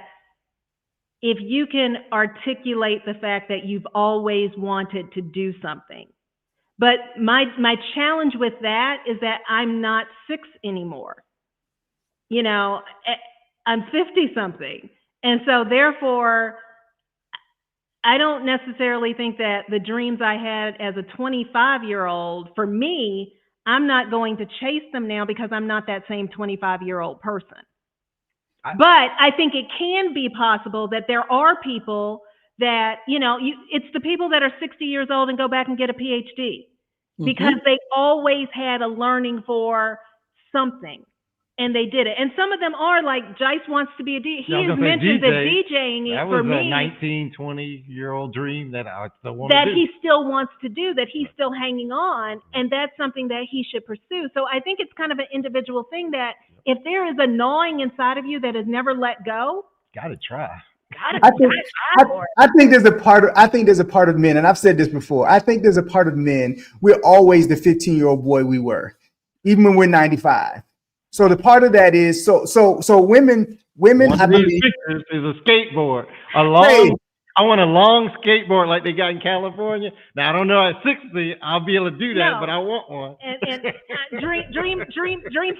if you can articulate the fact that you've always wanted to do something, but my challenge with that is that I'm not 6 anymore. I'm 50 something. And so therefore, I don't necessarily think that the dreams I had as a 25-year-old, for me, I'm not going to chase them now because I'm not that same 25-year-old person. But I think it can be possible that there are people that, it's the people that are 60 years old and go back and get a PhD because they always had a learning for something. And they did it. And some of them are like, Jice wants to be a DJ. He has mentioned that DJing that for was me. A 19, 20-year-old dream that I still want to do. That he still wants to do, that he's still hanging on. And that's something that he should pursue. So I think it's kind of an individual thing that if there is a gnawing inside of you that has never let go. Gotta try. I think there's a part of men, and I've said this before. I think there's a part of men, we're always the 15-year-old boy we were, even when we're 95. So the part of that is so women. I believe is a skateboard. A long I want a long skateboard like they got in California. Now I don't know at 60 I'll be able to do that, No. but I want one. And dream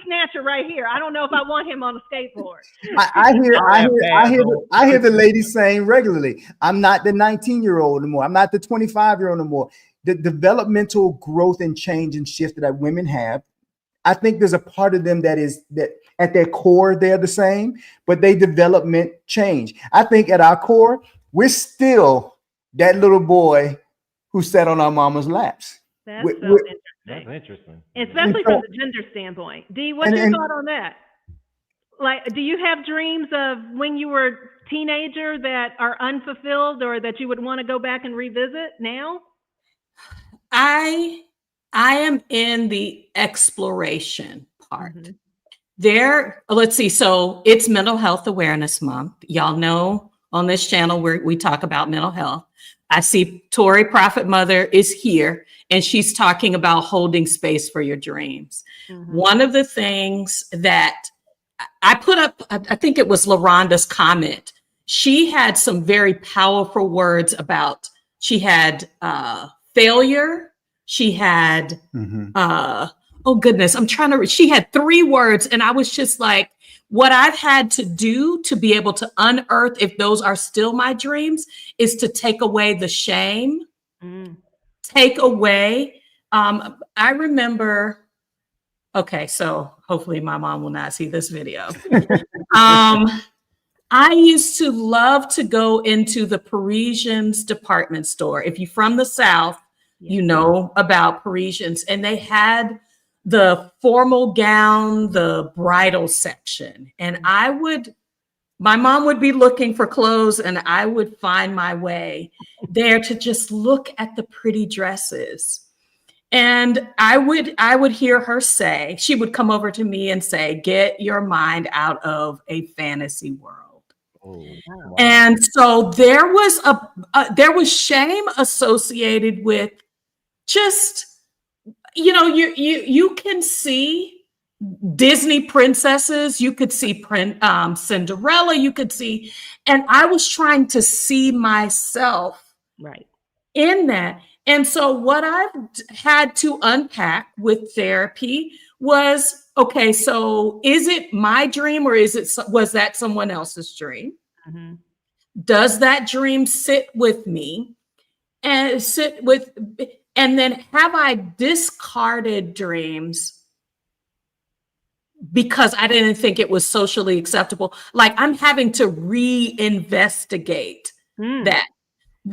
snatcher right here. I don't know if I want him on a skateboard. I hear the ladies saying regularly, I'm not the 19-year-old anymore. I'm not the 25-year-old anymore. The developmental growth and change and shift that women have, I think there's a part of them that at their core, they're the same, but they development change. I think at our core, we're still that little boy who sat on our mama's laps. That's That's interesting. Especially from the gender standpoint. Dee, what's your thought on that? Like, do you have dreams of when you were a teenager that are unfulfilled or that you would want to go back and revisit now? I am in the exploration part. There, let's see. So it's Mental Health Awareness Month. Y'all know on this channel where we talk about mental health. I see Tori Prophet Mother is here, and she's talking about holding space for your dreams. One of the things that I put up, I think it was LaRonda's comment. She had some very powerful words about, she had failure. She had, oh goodness, she had 3 words. And I was just like, what I've had to do to be able to unearth if those are still my dreams is to take away the shame, take away. I remember, okay, so hopefully my mom will not see this video. I used to love to go into the Parisians department store. If you're from the South, you know about Parisians, and they had the formal gown, the bridal section. And my mom would be looking for clothes and I would find my way there to just look at the pretty dresses. And I would hear her say, she would come over to me and say, get your mind out of a fantasy world. Oh, wow. And so there was shame associated with just, you know, you can see Disney princesses, you could see Cinderella, you could see, and I was trying to see myself in that. And so what I've had to unpack with therapy was, okay, so is it my dream or was that someone else's dream? Does that dream sit with me and then have I discarded dreams because I didn't think it was socially acceptable? Like I'm having to reinvestigate that.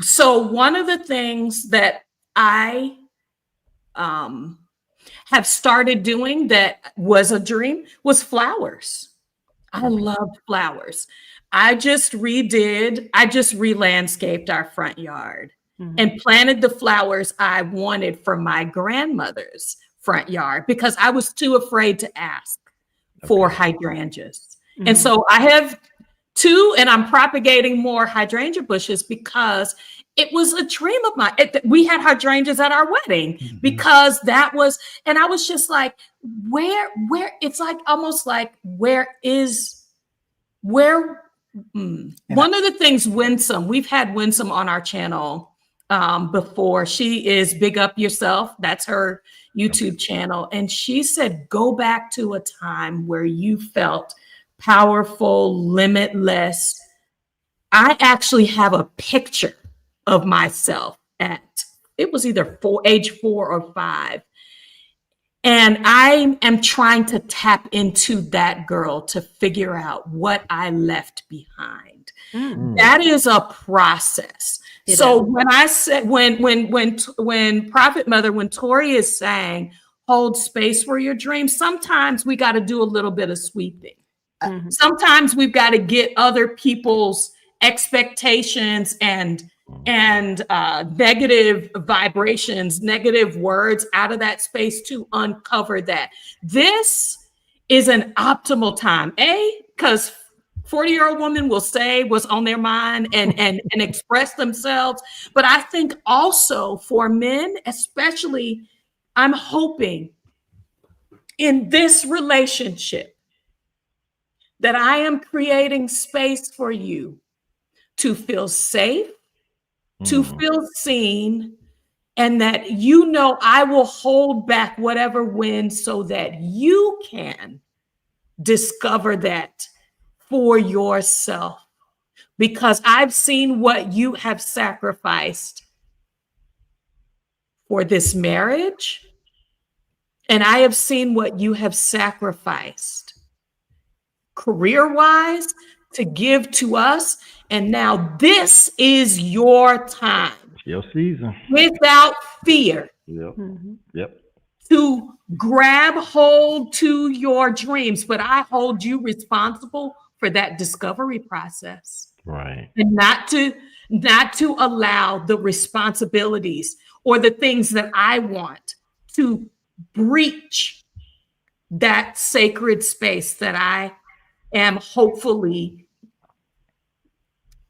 So one of the things that I have started doing that was a dream was flowers. I loved flowers. I just re-landscaped our front yard and planted the flowers I wanted for my grandmother's front yard because I was too afraid to ask for hydrangeas. And so I have 2, and I'm propagating more hydrangea bushes because it was a dream of mine. We had hydrangeas at our wedding because that was, and I was just like, where, it's like, almost like, one of the things Winsome, we've had Winsome on our channel before. She is Big Up Yourself. That's her YouTube channel. And she said, go back to a time where you felt powerful, limitless. I actually have a picture of myself it was either age 4 or 5. And I am trying to tap into that girl to figure out what I left behind. That is a process. When I said, when Prophet Mother, when Tori is saying, hold space for your dreams, sometimes we got to do a little bit of sweeping. Sometimes we've got to get other people's expectations and negative vibrations, negative words out of that space to uncover that. This is an optimal time, because 40-year-old women will say what's on their mind and express themselves. But I think also for men, especially, I'm hoping in this relationship that I am creating space for you to feel safe, to feel seen, and that I will hold back whatever wins so that you can discover that for yourself. Because I've seen what you have sacrificed for this marriage, and I have seen what you have sacrificed career-wise to give to us. And now this is your time. Your season. Without fear. Yep. Yep. To grab hold to your dreams, but I hold you responsible for that discovery process. Right. And not to allow the responsibilities or the things that I want to breach that sacred space that I am hopefully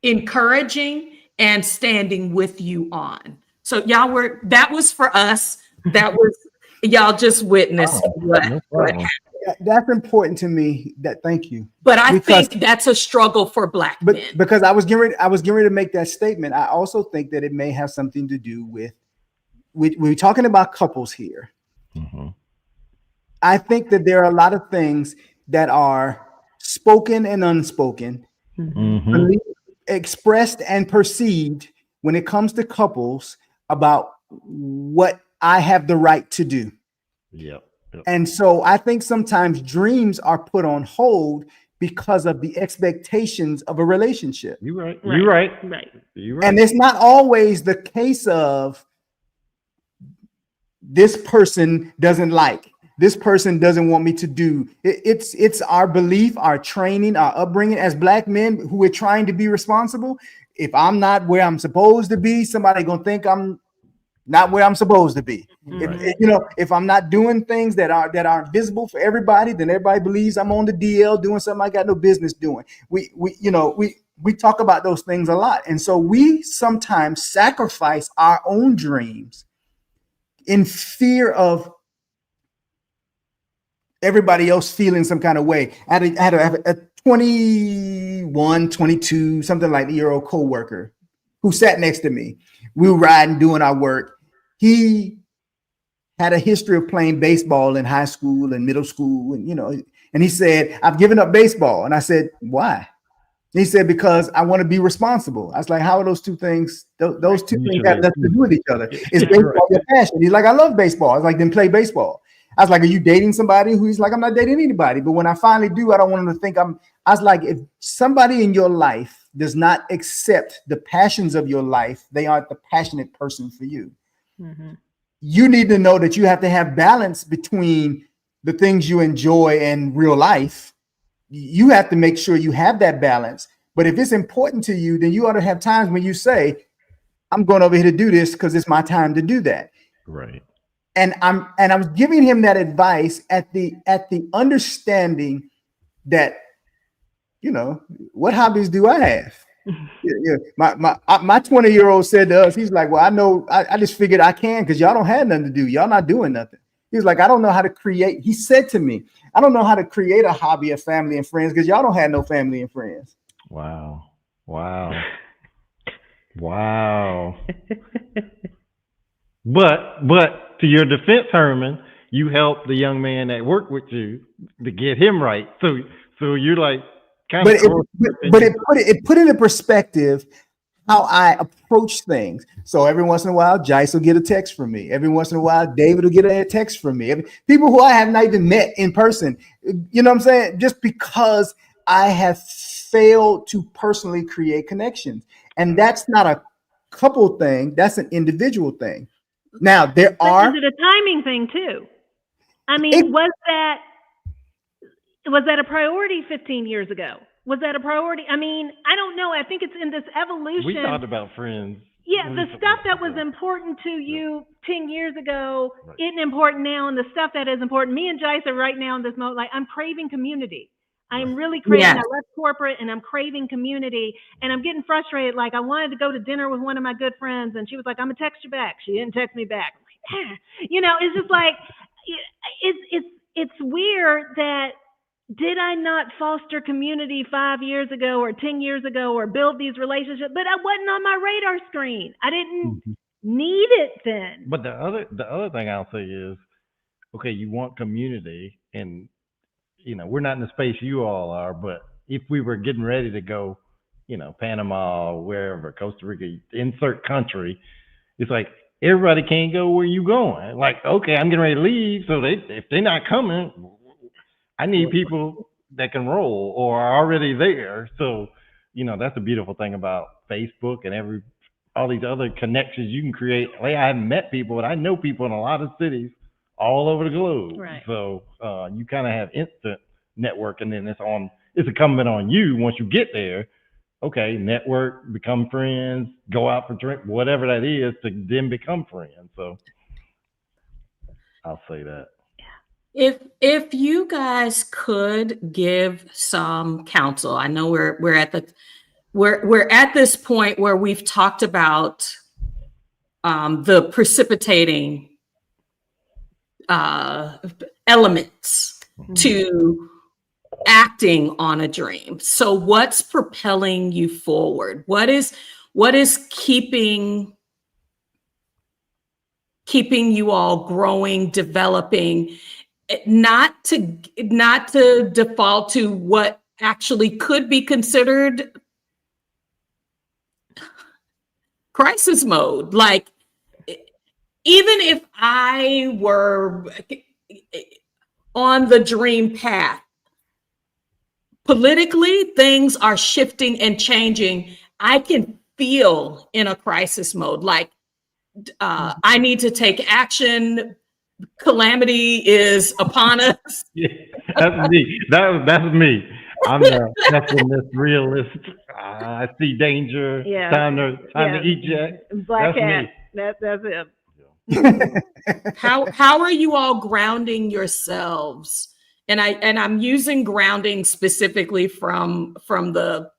encouraging and standing with you on. So that was for us. That was, y'all just witnessed what happened. That's important to me. Thank you. But I think that's a struggle for Black men. Because I was getting ready to make that statement. I also think that it may have something to do with we're talking about couples here. Mm-hmm. I think that there are a lot of things that are spoken and unspoken, expressed and perceived when it comes to couples about what I have the right to do. Yep. And so I think sometimes dreams are put on hold because of the expectations of a relationship. You're right. You're right. You're right. And it's not always the case of this person doesn't like, this person doesn't want me to do. It's our belief, our training, our upbringing as Black men who are trying to be responsible. If I'm not where I'm supposed to be, somebody gonna think I'm not where I'm supposed to be. Right. If I'm not doing things that aren't visible for everybody, then everybody believes I'm on the DL doing something I got no business doing. We talk about those things a lot. And so we sometimes sacrifice our own dreams in fear of everybody else feeling some kind of way. I had a 21, 22, something like a year-old coworker who sat next to me. We were riding, doing our work. He had a history of playing baseball in high school and middle school. And he said, I've given up baseball. And I said, why? He said, because I want to be responsible. I was like, how are those two things? Those two things have nothing to do with each other. Is baseball your passion? He's like, I love baseball. I was like, then play baseball. I was like, are you dating somebody? He's like, I'm not dating anybody. But when I finally do, I don't want him to think I was like, if somebody in your life does not accept the passions of your life, they aren't the passionate person for you. Mm-hmm. You need to know that you have to have balance between the things you enjoy and real life. You have to make sure you have that balance. But if it's important to you, then you ought to have times when you say, I'm going over here to do this because it's my time to do that. Right. And I was giving him that advice at the understanding that, what hobbies do I have? Yeah. My 20-year-old said to us, he's like, well, I know, I just figured I can because y'all don't have nothing to do. Y'all not doing nothing. He was like, I don't know how to create. He said to me, I don't know how to create a hobby of family and friends because y'all don't have no family and friends. Wow. But to your defense, Herman, you helped the young man that worked with you to get him right. So you're like, but it put into perspective how I approach things. So every once in a while, Jice will get a text from me. Every once in a while, David will get a text from me. People who I have not even met in person. You know what I'm saying? Just because I have failed to personally create connections. And that's not a couple thing. That's an individual thing. Now, is it a timing thing too? I mean, was that a priority 15 years ago? Was that a priority? I mean, I don't know. I think it's in this evolution. We thought about friends. Yeah, the stuff that was important to you 10 years ago isn't important now, and the stuff that is important. Me and Jice are right now in this mode. Like, I'm craving community. I'm really craving. I left corporate, and I'm craving community, and I'm getting frustrated. Like, I wanted to go to dinner with one of my good friends, and she was like, "I'm gonna text you back." She didn't text me back. I'm like, it's just like, it's weird that did I not foster community 5 years ago or 10 years ago or build these relationships? But I wasn't on my radar screen. I didn't need it then. But the other thing I'll say is, okay, you want community, and we're not in the space you all are, but if we were getting ready to go, Panama, wherever, Costa Rica, insert country, it's like everybody can't go where you going. Like, okay, I'm getting ready to leave, so if they're not coming, I need people that can roll or are already there. So, that's a beautiful thing about Facebook and all these other connections you can create. Like, I haven't met people, but I know people in a lot of cities all over the globe. Right. So you kind of have instant network, and then it's incumbent on you once you get there. Okay, network, become friends, go out for drink, whatever that is, to then become friends. So I'll say that. If you guys could give some counsel, I know we're at this point where we've talked about the precipitating elements to acting on a dream. So what's propelling you forward? What is keeping you all growing, developing, not to default to what actually could be considered crisis mode? Like, even if I were on the dream path, politically, things are shifting and changing. I can feel in a crisis mode, like I need to take action. Calamity is upon us. Yeah, that's me. That's me. I'm the pessimist, realist. I see danger. Yeah. Time to eject. Black That's hat. me. That's it. How are you all grounding yourselves? And I'm using grounding specifically from the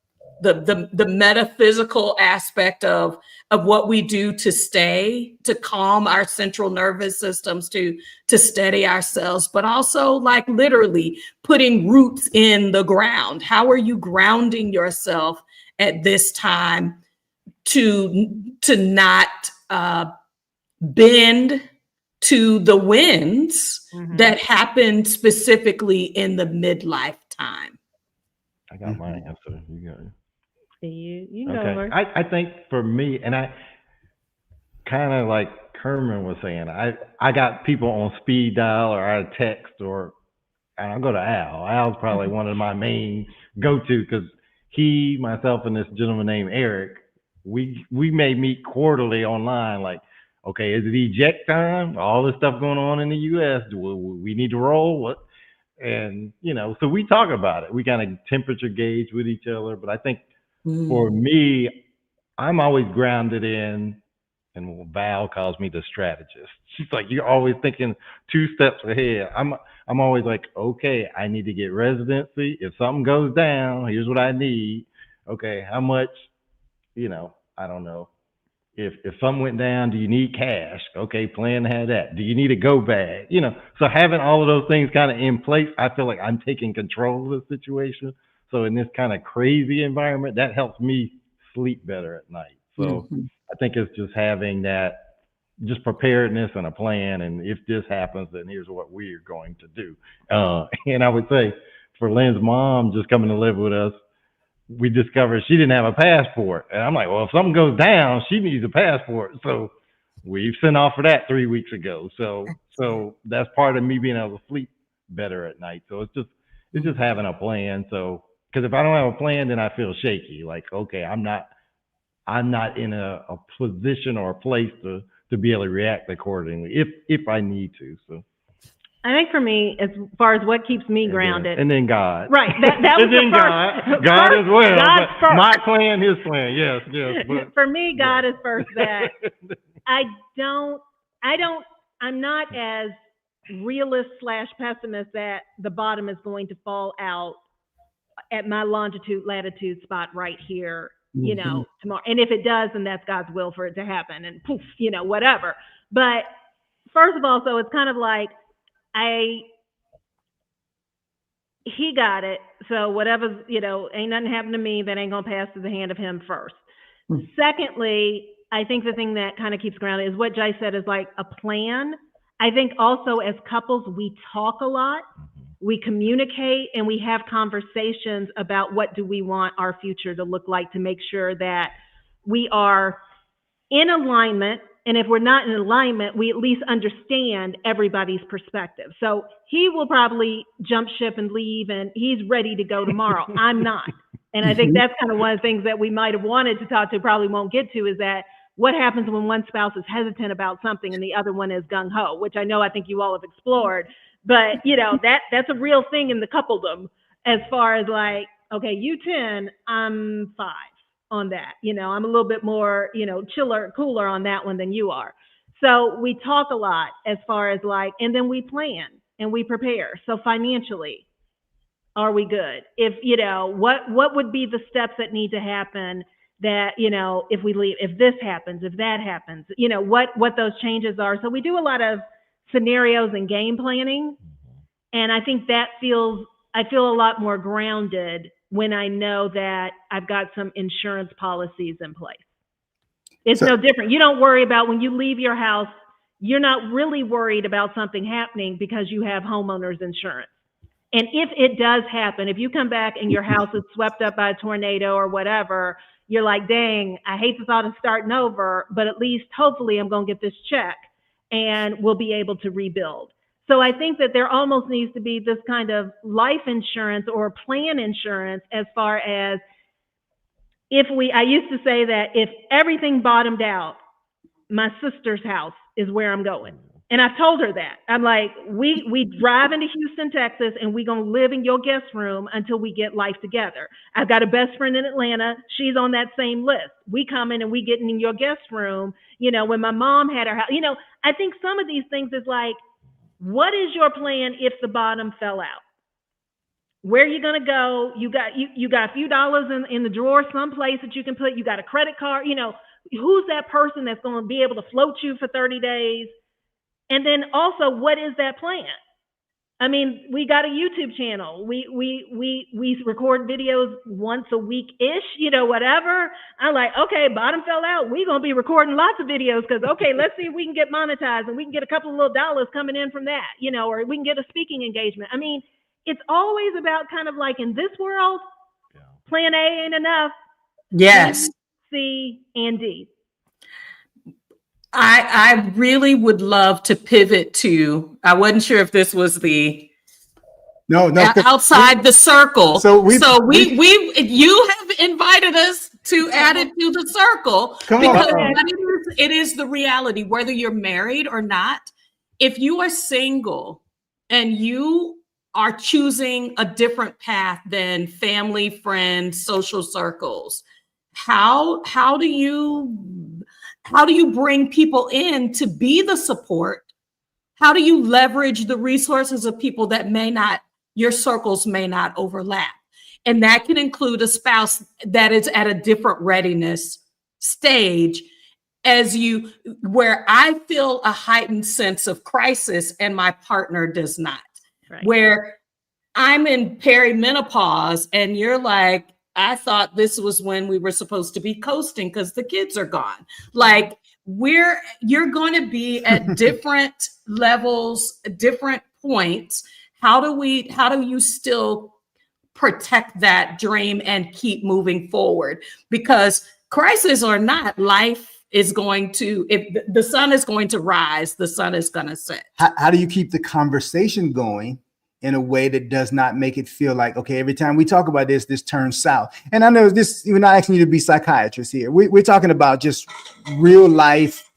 metaphysical aspect of what we do to calm our central nervous systems, to steady ourselves, but also like literally putting roots in the ground. How are you grounding yourself at this time to not bend to the winds that happened specifically in the midlife time? I got my answer. You got it. You know Okay. her. I think for me, and I kind of like Kerman was saying, I got people on speed dial, or I text, or I'll go to Al. Al's probably one of my main go-to, because he, myself, and this gentleman named Eric, we may meet quarterly online. Like, okay, is it eject time? All this stuff going on in the U.S. Do we need to roll? What? And so we talk about it. We kind of temperature gauge with each other. But I think for me, I'm always grounded in, and Val calls me the strategist. She's like, you're always thinking 2 steps ahead. I'm always like, okay, I need to get residency. If something goes down, here's what I need. Okay, how much? I don't know. If something went down, do you need cash? Okay, plan to have that. Do you need a go bag? So having all of those things kind of in place, I feel like I'm taking control of the situation. So in this kind of crazy environment, that helps me sleep better at night. So I think it's just having that, just preparedness and a plan. And if this happens, then here's what we're going to do. And I would say for Lynn's mom just coming to live with us, we discovered she didn't have a passport. And I'm like, well, if something goes down, she needs a passport. So we've sent off for that 3 weeks ago. So that's part of me being able to sleep better at night. So it's just having a plan. So, because if I don't have a plan, then I feel shaky. Like, okay, I'm not in a position or a place to be able to react accordingly if I need to. So I think for me, as far as what keeps me grounded, and then God, right? That was and then the first. God as well. God's But first. my plan, His plan. Yes. But For me, God is first. That I'm not as realist / pessimist that the bottom is going to fall out at my longitude latitude spot right here, tomorrow. And if it does, then that's God's will for it to happen, and poof, whatever. But first of all, so it's kind of like he got it. So whatever's, ain't nothing happened to me that ain't going to pass through the hand of him first. Secondly, I think the thing that kind of keeps grounded is what Jice said is like a plan. I think also as couples, we talk a lot, we communicate, and we have conversations about what do we want our future to look like to make sure that we are in alignment. And if we're not in alignment, we at least understand everybody's perspective. So he will probably jump ship and leave, and he's ready to go tomorrow. I'm not. And I think that's kind of one of the things that we might have wanted to talk to, probably won't get to, is that what happens when one spouse is hesitant about something and the other one is gung-ho, which I think you all have explored. But, that's a real thing in the coupledom as far as like, okay, you 10, I'm 5. On that, I'm a little bit more, chiller, cooler on that one than you are. So we talk a lot as far as like, and then we plan and we prepare. So financially, are we good? If, what would be the steps that need to happen that, if we leave, if this happens, if that happens, what those changes are. So we do a lot of scenarios and game planning. And I think I feel a lot more grounded when I know that I've got some insurance policies in place. It's no different. You don't worry about when you leave your house, you're not really worried about something happening because you have homeowners insurance. And if it does happen, if you come back and your house is swept up by a tornado or whatever, you're like, dang, I hate the thought of starting over, but at least hopefully I'm going to get this check and we'll be able to rebuild. So I think that there almost needs to be this kind of life insurance or plan insurance as far as I used to say that if everything bottomed out, my sister's house is where I'm going. And I've told her that. I'm like, we drive into Houston, Texas, and we're going to live in your guest room until we get life together. I've got a best friend in Atlanta. She's on that same list. We come in and we get in your guest room, when my mom had her house. I think some of these things is like, what is your plan if the bottom fell out? Where are you going to go? You got a few dollars in the drawer someplace that you can put. You got a credit card. Who's that person that's going to be able to float you for 30 days? And then also, what is that plan? I mean, we got a YouTube channel. We record videos once a week-ish, whatever. I'm like, okay, bottom fell out. We're going to be recording lots of videos because, okay, let's see if we can get monetized and we can get a couple of little dollars coming in from that, or we can get a speaking engagement. I mean, it's always about kind of like in this world, plan A ain't enough. Yes. B, C, and D. I really would love to pivot to, I wasn't sure if this was the outside the circle. So you have invited us to add it to the circle because it is the reality, whether you're married or not. If you are single and you are choosing a different path than family, friends, social circles, how do you bring people in to be the support? How do you leverage the resources of people that your circles may not overlap? And that can include a spouse that is at a different readiness stage where I feel a heightened sense of crisis and my partner does not. Right. Where I'm in perimenopause and you're like, I thought this was when we were supposed to be coasting because the kids are gone. Like you're going to be at different levels, different points. How do you still protect that dream and keep moving forward? Because crisis or not, life is going to, if the sun is going to rise, the sun is going to set. How do you keep the conversation going in a way that does not make it feel like, okay, every time we talk about this turns south? And I know we're not asking you to be psychiatrists here. We're talking about just real life.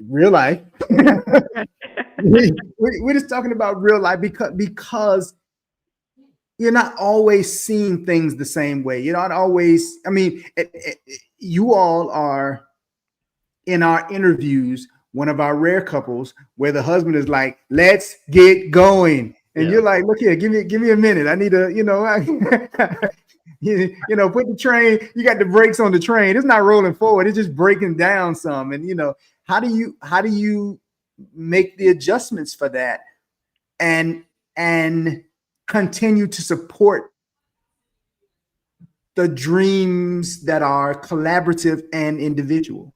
Real life. We're just talking about real life because you're not always seeing things the same way. You're not always, you all are in our interviews, one of our rare couples where the husband is like, let's get going. And you're like, look here, give me a minute. I need to, put the train, you got the brakes on the train. It's not rolling forward. It's just breaking down some. And, how do you make the adjustments for that? And and continue to support the dreams that are collaborative and individual?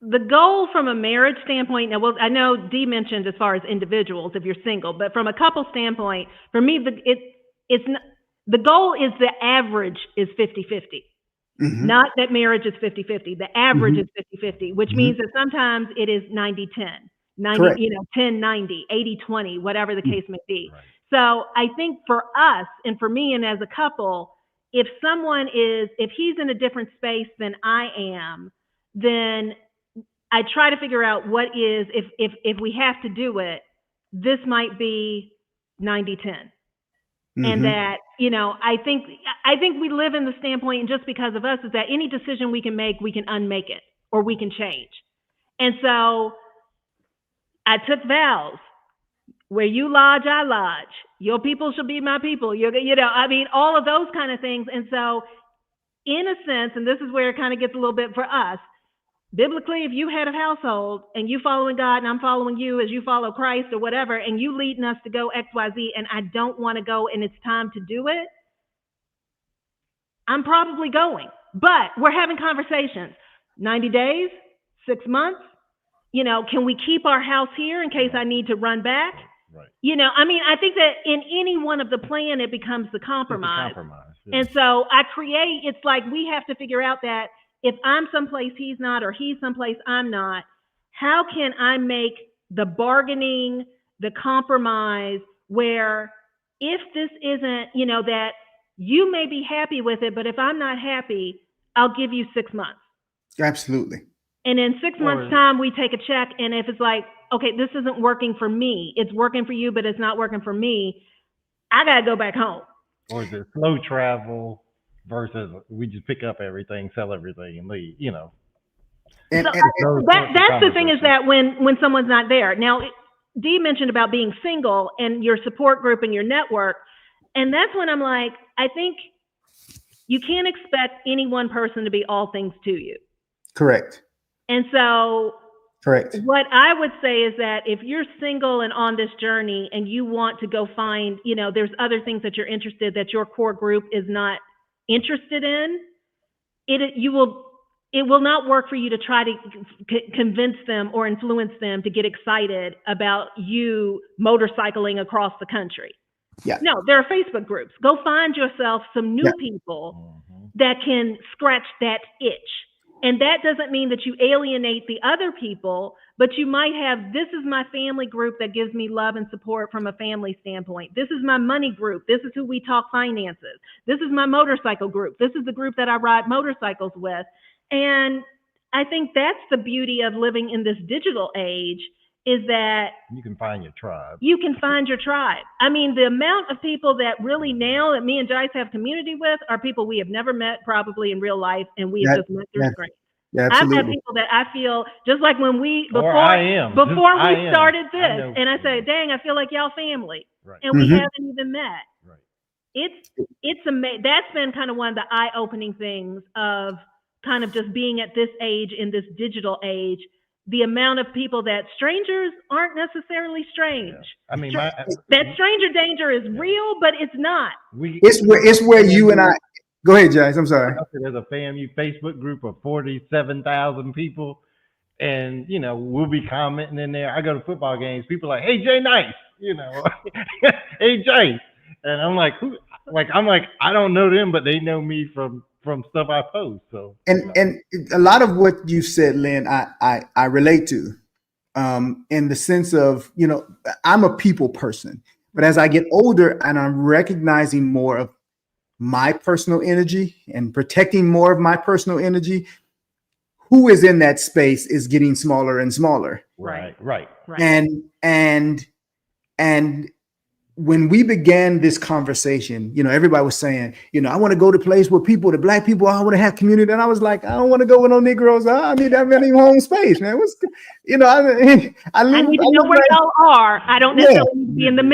The goal from a marriage standpoint, now, well, I know Dee mentioned as far as individuals, if you're single, but from a couple standpoint, for me, the goal is the average is 50-50. Mm-hmm. Not that marriage is 50-50. The average Mm-hmm. is 50-50, which Mm-hmm. means that sometimes it is 90-10, 90, Correct. 10-90, 80-20, whatever the case may be. Right. So I think for us and for me and as a couple, if he's in a different space than I am, then I try to figure out what is, if we have to do it, this might be 90-10. Mm-hmm. And that, I think we live in the standpoint, and just because of us, is that any decision we can make, we can unmake it or we can change. And so I took vows. Where you lodge, I lodge. Your people shall be my people. All of those kind of things. And so in a sense, and this is where it kind of gets a little bit for us, biblically, if you had a household and you following God and I'm following you as you follow Christ or whatever, and you leading us to go X, Y, Z, and I don't want to go and it's time to do it, I'm probably going. But we're having conversations. 90 days, 6 months, can we keep our house here in case I need to run back? Right. I think that in any one of the plan, it becomes the compromise. Yeah. And so it's like we have to figure out that if I'm someplace he's not, or he's someplace I'm not, how can I make the bargaining, the compromise where if this isn't, that you may be happy with it, but if I'm not happy, I'll give you 6 months. Absolutely. And in 6 months' time, we take a check. And if it's like, okay, this isn't working for me, it's working for you, but it's not working for me, I got to go back home. Or is it slow travel versus we just pick up everything, sell everything, and leave, And That's the thing, is that when someone's not there. Now, Dee mentioned about being single and your support group and your network. And that's when I'm like, I think you can't expect any one person to be all things to you. Correct. And so correct. What I would say is that if you're single and on this journey and you want to go find, there's other things that you're interested, that your core group is not interested in, it will not work for you to try to convince them or influence them to get excited about you motorcycling across the country. Yeah. No, there are Facebook groups. Go find yourself some new people that can scratch that itch. And that doesn't mean that you alienate the other people, but you might have, this is my family group that gives me love and support from a family standpoint. This is my money group. This is who we talk finances. This is my motorcycle group. This is the group that I ride motorcycles with. And I think that's the beauty of living in this digital age, is that you can find your tribe. You can find your tribe. I mean, the amount of people that really now that me and Jice have community with are people we have never met probably in real life, and we have just met through screen. Yeah, I've had people that I feel just like when we before we started this, and I say, "Dang, I feel like y'all family," and we haven't even met. Right. It's amazing. That's been kind of one of the eye-opening things of kind of just being at this age, in this digital age. The amount of people that strangers aren't necessarily strange. Yeah. I mean, that stranger danger is real, but it's not. It's where you and I. Go ahead, Jice. I'm sorry. There's a FAMU Facebook group of 47,000 people, and we'll be commenting in there. I go to football games. People are like, "Hey, Jay, nice," "Hey, Jay," and I'm like, "Who?" I'm like, I don't know them, but they know me from stuff I post. So and a lot of what you said, Lynn, I relate to, in the sense of I'm a people person, but as I get older and I'm recognizing more of my personal energy and protecting more of my personal energy, who is in that space is getting smaller and smaller. Right. And when we began this conversation, everybody was saying, I want to go to place where the black people, I want to have community. And I was like, I don't want to go with no Negroes. I need that many home space, man. I need to know where y'all are. I don't necessarily need to be in the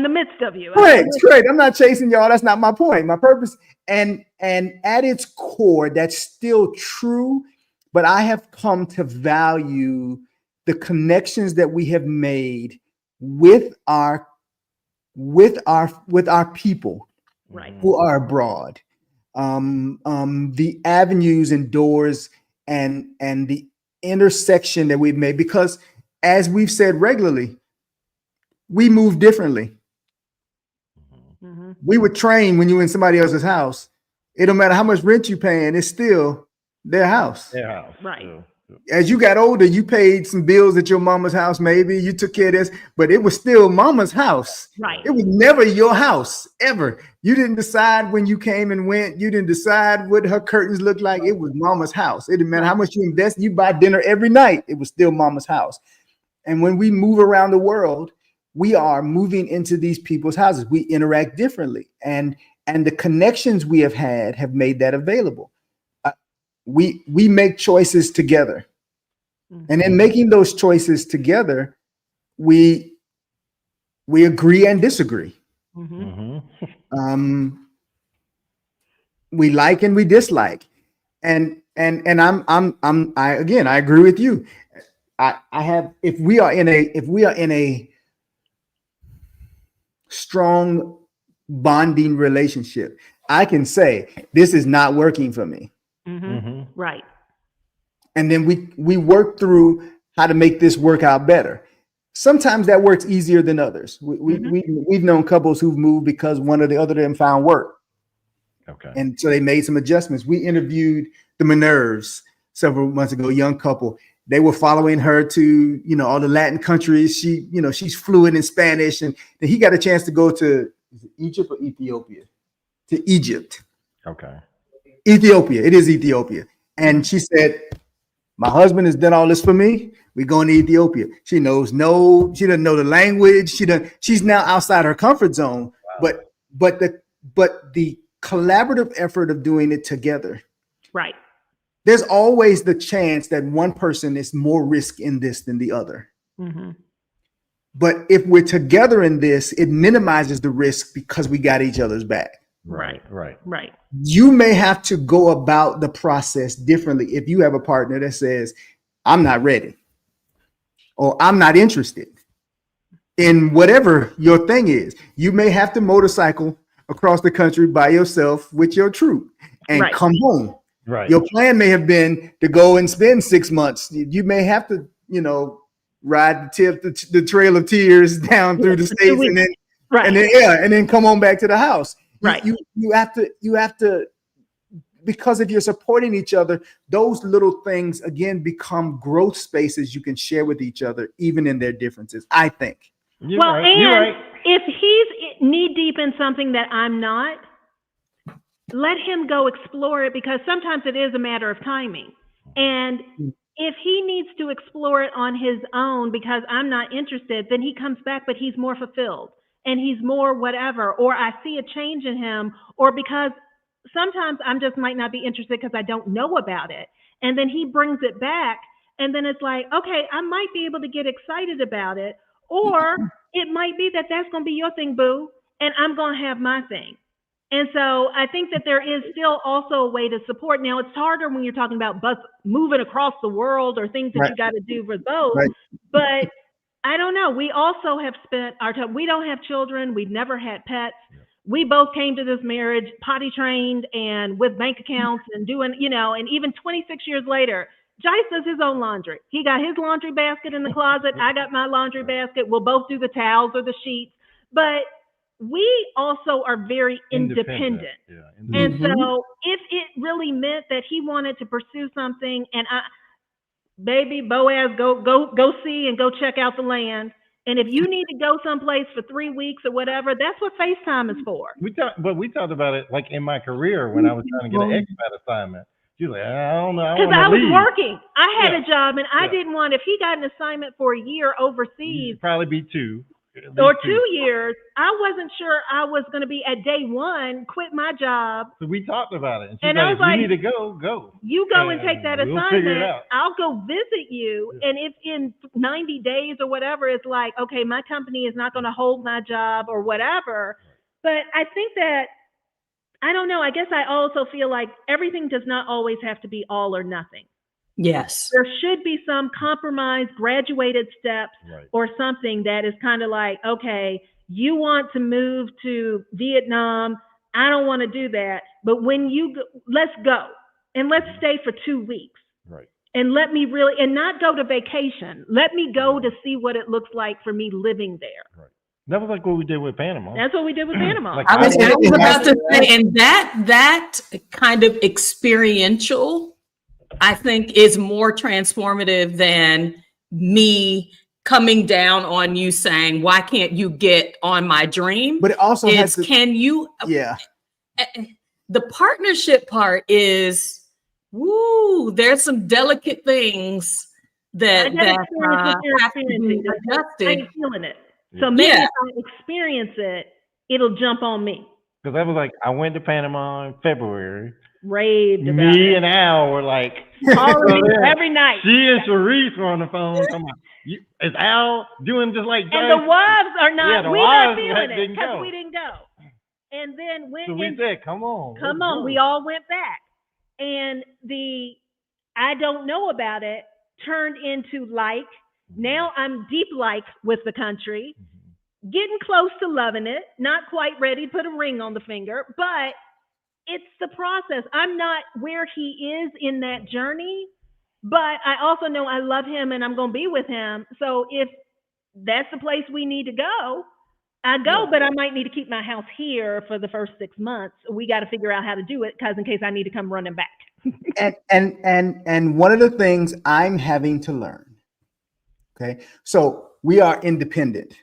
midst of you. Great. I'm not chasing y'all. That's not my point. My purpose. And at its core, that's still true. But I have come to value the connections that we have made with our with our people Right. who are abroad, the avenues and doors and the intersection that we've made, because as we've said regularly, we move differently. Mm-hmm. We were trained when you were in somebody else's house, it don't matter how much rent you paying, it's still their house. Their house. Right. So, As you got older, you paid some bills at your mama's house, maybe you took care of this, but it was still mama's house. Right. It was never your house, ever. You didn't decide when you came and went. You didn't decide what her curtains looked like. It was mama's house. It didn't matter how much you invest. You buy dinner every night. It was still mama's house. And when we move around the world, we are moving into these people's houses. We interact differently. And the connections we have had have made that available. We make choices together. And in making those choices together, we agree and disagree. mm-hmm. We like and we dislike. And I agree with you. If we are in a strong bonding relationship, I can say this is not working for me. Right. And then we work through how to make this work out better. Sometimes that works easier than others. We've known couples who've moved because one or the other of them found work. Okay. And so they made some adjustments. We interviewed the Minerves several months ago, a young couple. They were following her to, all the Latin countries. She's fluent in Spanish, and he got a chance to go to Egypt or Ethiopia? To Egypt. Okay. Ethiopia. It is Ethiopia. And she said, my husband has done all this for me. We're going to Ethiopia. She doesn't know the language. She's now outside her comfort zone. Wow. But the collaborative effort of doing it together. Right. There's always the chance that one person is more risk in this than the other. But if we're together in this, it minimizes the risk because we got each other's back. Right. You may have to go about the process differently if you have a partner that says, I'm not ready, or I'm not interested in whatever your thing is. You may have to motorcycle across the country by yourself with your troop and come home. Right. Your plan may have been to go and spend 6 months. You may have to, ride the trail of tears down through the states and then come on back to the house. Right. You have to, because if you're supporting each other, those little things again become growth spaces you can share with each other, even in their differences, I think. You're right. If he's knee deep in something that I'm not, let him go explore it, because sometimes it is a matter of timing. And if he needs to explore it on his own because I'm not interested, then he comes back, but he's more fulfilled and he's more whatever, or I see a change in him, or because sometimes I'm just might not be interested because I don't know about it. And then he brings it back, and then it's like, okay, I might be able to get excited about it, or it might be that that's going to be your thing, boo, and I'm going to have my thing. And so I think that there is still also a way to support. Now, it's harder when you're talking about moving across the world or things that you got to do for both. Right. But I don't know. We also have spent our time. We don't have children. We've never had pets. We both came to this marriage potty trained and with bank accounts and doing, and even 26 years later, Jice does his own laundry. He got his laundry basket in the closet. I got my laundry basket. We'll both do the towels or the sheets. But we also are very independent. And so if it really meant that he wanted to pursue something, and baby Boaz, go see and go check out the land. And if you need to go someplace for 3 weeks or whatever, that's what FaceTime is for. We talked about it like in my career when I was trying to get an expat assignment. You're like, I don't know. Because I was working. I had a job, and I didn't want, if he got an assignment for a year overseas, probably be 2. Or 2 years, I wasn't sure I was going to be at day one, quit my job. So we talked about it. And I was like, you need to go. You go and take that assignment. I'll go visit you. Yeah. And if in 90 days or whatever, it's like, okay, my company is not going to hold my job or whatever. But I think that, I don't know, I guess I also feel like everything does not always have to be all or nothing. Yes. There should be some compromise, graduated steps, or something that is kind of like, okay, you want to move to Vietnam. I don't want to do that. But when you go, let's go and let's stay for 2 weeks. Right. And let me really, and not go to vacation. Let me go to see what it looks like for me living there. Right. That was like what we did with Panama. That's what we did with Panama. Like, I was about to say, and that kind of experiential, I think, is more transformative than me coming down on you saying, why can't you get on my dream? But it also has to, can you, yeah. The partnership part is, woo, there's some delicate things that have to be adjusted. I ain't feeling it. So maybe if I experience it, it'll jump on me. Because I was like, I went to Panama in February. Raved about Me it. and Al were like, calling me every night. She and Sharice were on the phone. Come on. Is Al doing just like Jice? And the wives are not, Yeah, the we're wives not feeling it didn't because go. we didn't go. And then So we said, come on. Come on. We all went back. And the I don't know about it turned into like, now I'm deep like with the country, getting close to loving it, not quite ready to put a ring on the finger, but it's the process. I'm not where he is in that journey, but I also know I love him and I'm going to be with him. So if that's the place we need to go, I go, but I might need to keep my house here for the first 6 months. We got to figure out how to do it, because in case I need to come running back. and one of the things I'm having to learn, okay, so we are independent,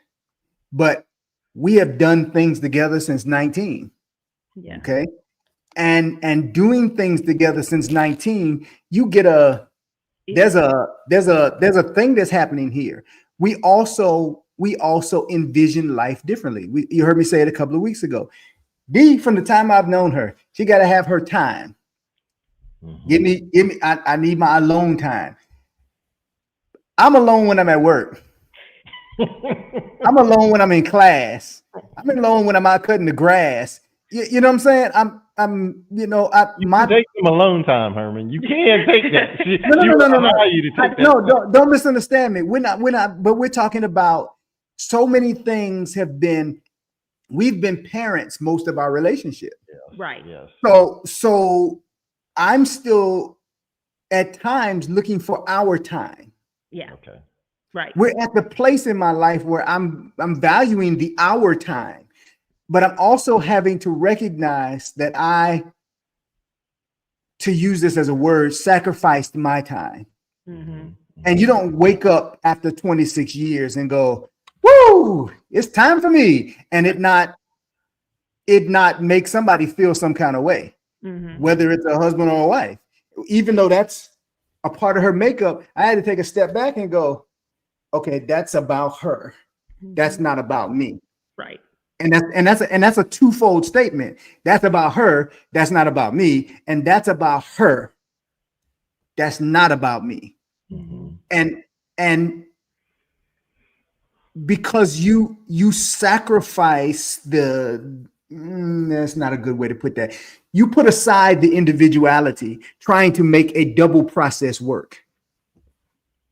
but we have done things together since 19. Yeah. Okay. And doing things together since 19, you get there's a thing that's happening here. We also envision life differently. You heard me say it a couple of weeks ago. D, from the time I've known her, she got to have her time. Give me. I need my alone time. I'm alone when I'm at work. I'm alone when I'm in class. I'm alone when I'm out cutting the grass. You know what I'm saying? You can take some alone time, Herman. You can take that. No. Don't misunderstand me. We're not, but we're talking about so many things we've been parents most of our relationship. Yes, right. Yes. So I'm still at times looking for our time. Yeah. Okay. Right. We're at the place in my life where I'm valuing the our time. But I'm also having to recognize that to use this as a word, sacrificed my time. Mm-hmm. And you don't wake up after 26 years and go, woo, it's time for me. And it not make somebody feel some kind of way, whether it's a husband or a wife. Even though that's a part of her makeup, I had to take a step back and go, okay, that's about her. That's not about me. Right. And that's a twofold statement. That's about her. That's not about me. And that's about her. That's not about me. And because you sacrifice that's not a good way to put that. You put aside the individuality, trying to make a double process work.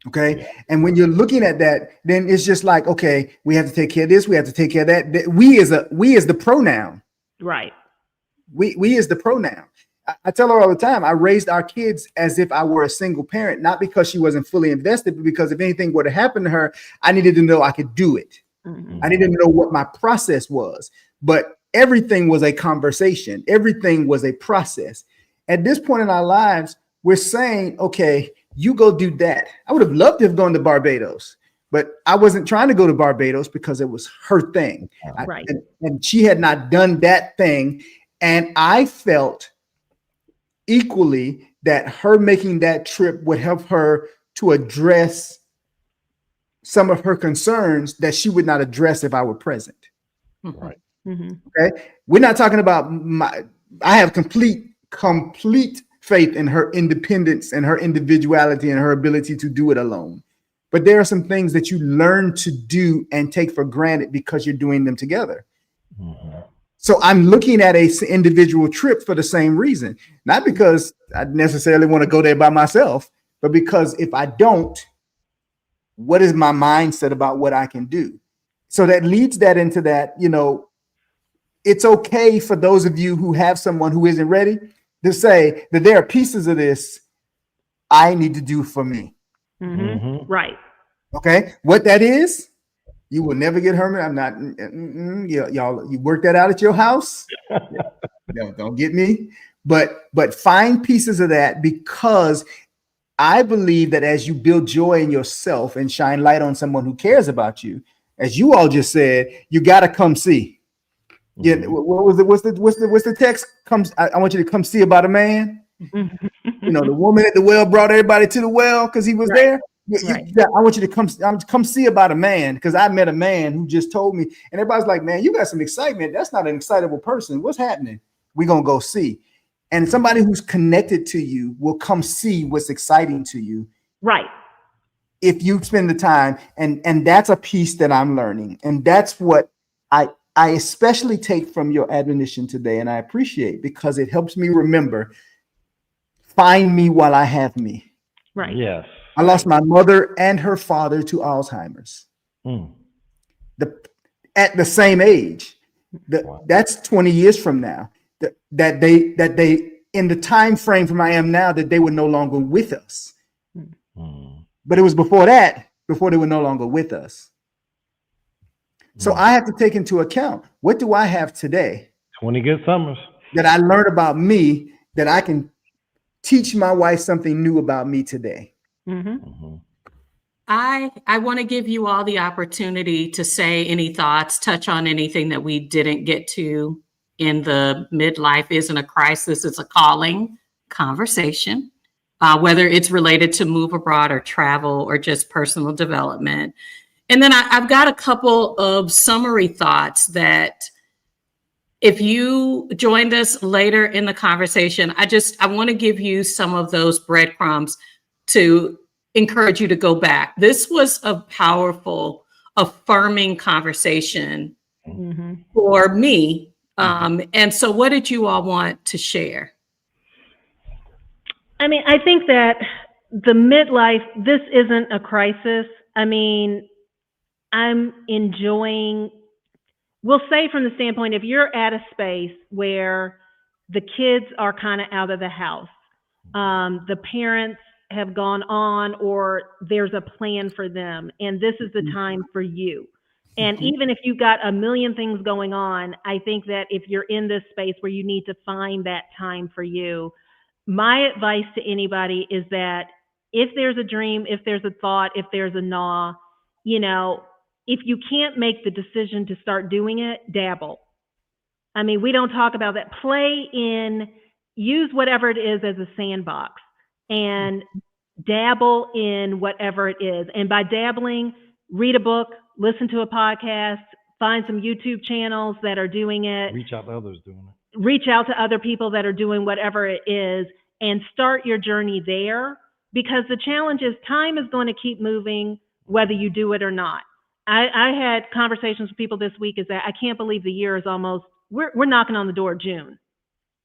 Okay. Yeah. And when you're looking at that, then it's just like, okay, we have to take care of this. We have to take care of that. We is the pronoun. Right. We is the pronoun. I tell her all the time, I raised our kids as if I were a single parent, not because she wasn't fully invested, but because if anything were to happen to her, I needed to know I could do it. I needed to know what my process was, but everything was a conversation. Everything was a process. At this point in our lives, we're saying, okay, you go do that. I would have loved to have gone to Barbados, but I wasn't trying to go to Barbados because it was her thing. Right. And she had not done that thing. And I felt equally that her making that trip would help her to address some of her concerns that she would not address if I were present. Right. Okay. We're not talking about I have complete faith in her independence and her individuality and her ability to do it alone. But there are some things that you learn to do and take for granted because you're doing them together. So I'm looking at a individual trip for the same reason, not because I necessarily want to go there by myself, but because if I don't, what is my mindset about what I can do? So that leads that into that, it's okay for those of you who have someone who isn't ready to say that there are pieces of this I need to do for me. Right. Okay. What that is, you will never get Herman. I'm not, y'all, you work that out at your house. Don't get me. But find pieces of that, because I believe that as you build joy in yourself and shine light on someone who cares about you, as you all just said, you got to come see. Yeah, what's the text? I want you to come see about a man. The woman at the well brought everybody to the well because he was there. I want you to come see about a man, because I met a man who just told me, and everybody's like, man, you got some excitement. That's not an excitable person. What's happening? We're gonna go see. And somebody who's connected to you will come see what's exciting to you. Right. If you spend the time, and that's a piece that I'm learning. And that's what I especially take from your admonition today, and I appreciate, because it helps me remember, find me while I have me. Right. Yes. I lost my mother and her father to Alzheimer's at the same age. That's 20 years from now. That they in the time frame from I am now, that they were no longer with us. But it was before that, before they were no longer with us. So I have to take into account, what do I have today 20 good summers that I learned about me, that I can teach my wife something new about me today? I want to give you all the opportunity to say any thoughts, touch on anything that we didn't get to in the Midlife Isn't a Crisis, It's a Calling conversation, whether it's related to move abroad or travel or just personal development. And then I've got a couple of summary thoughts that, if you joined us later in the conversation, I want to give you some of those breadcrumbs to encourage you to go back. This was a powerful, affirming conversation for me. And so what did you all want to share? I mean, I think that the midlife, this isn't a crisis. I mean, I'm enjoying, we'll say from the standpoint, if you're at a space where the kids are kind of out of the house, the parents have gone on, or there's a plan for them, and this is the time for you. And even if you've got a million things going on, I think that if you're in this space where you need to find that time for you, my advice to anybody is that if there's a dream, if there's a thought, if there's a gnaw, if you can't make the decision to start doing it, dabble. I mean, we don't talk about that. Use whatever it is as a sandbox and dabble in whatever it is. And by dabbling, read a book, listen to a podcast, find some YouTube channels that are doing it. Reach out to others doing it. Reach out to other people that are doing whatever it is, and start your journey there, because the challenge is time is going to keep moving whether you do it or not. I had conversations with people this week, is that I can't believe the year is almost, we're knocking on the door of June.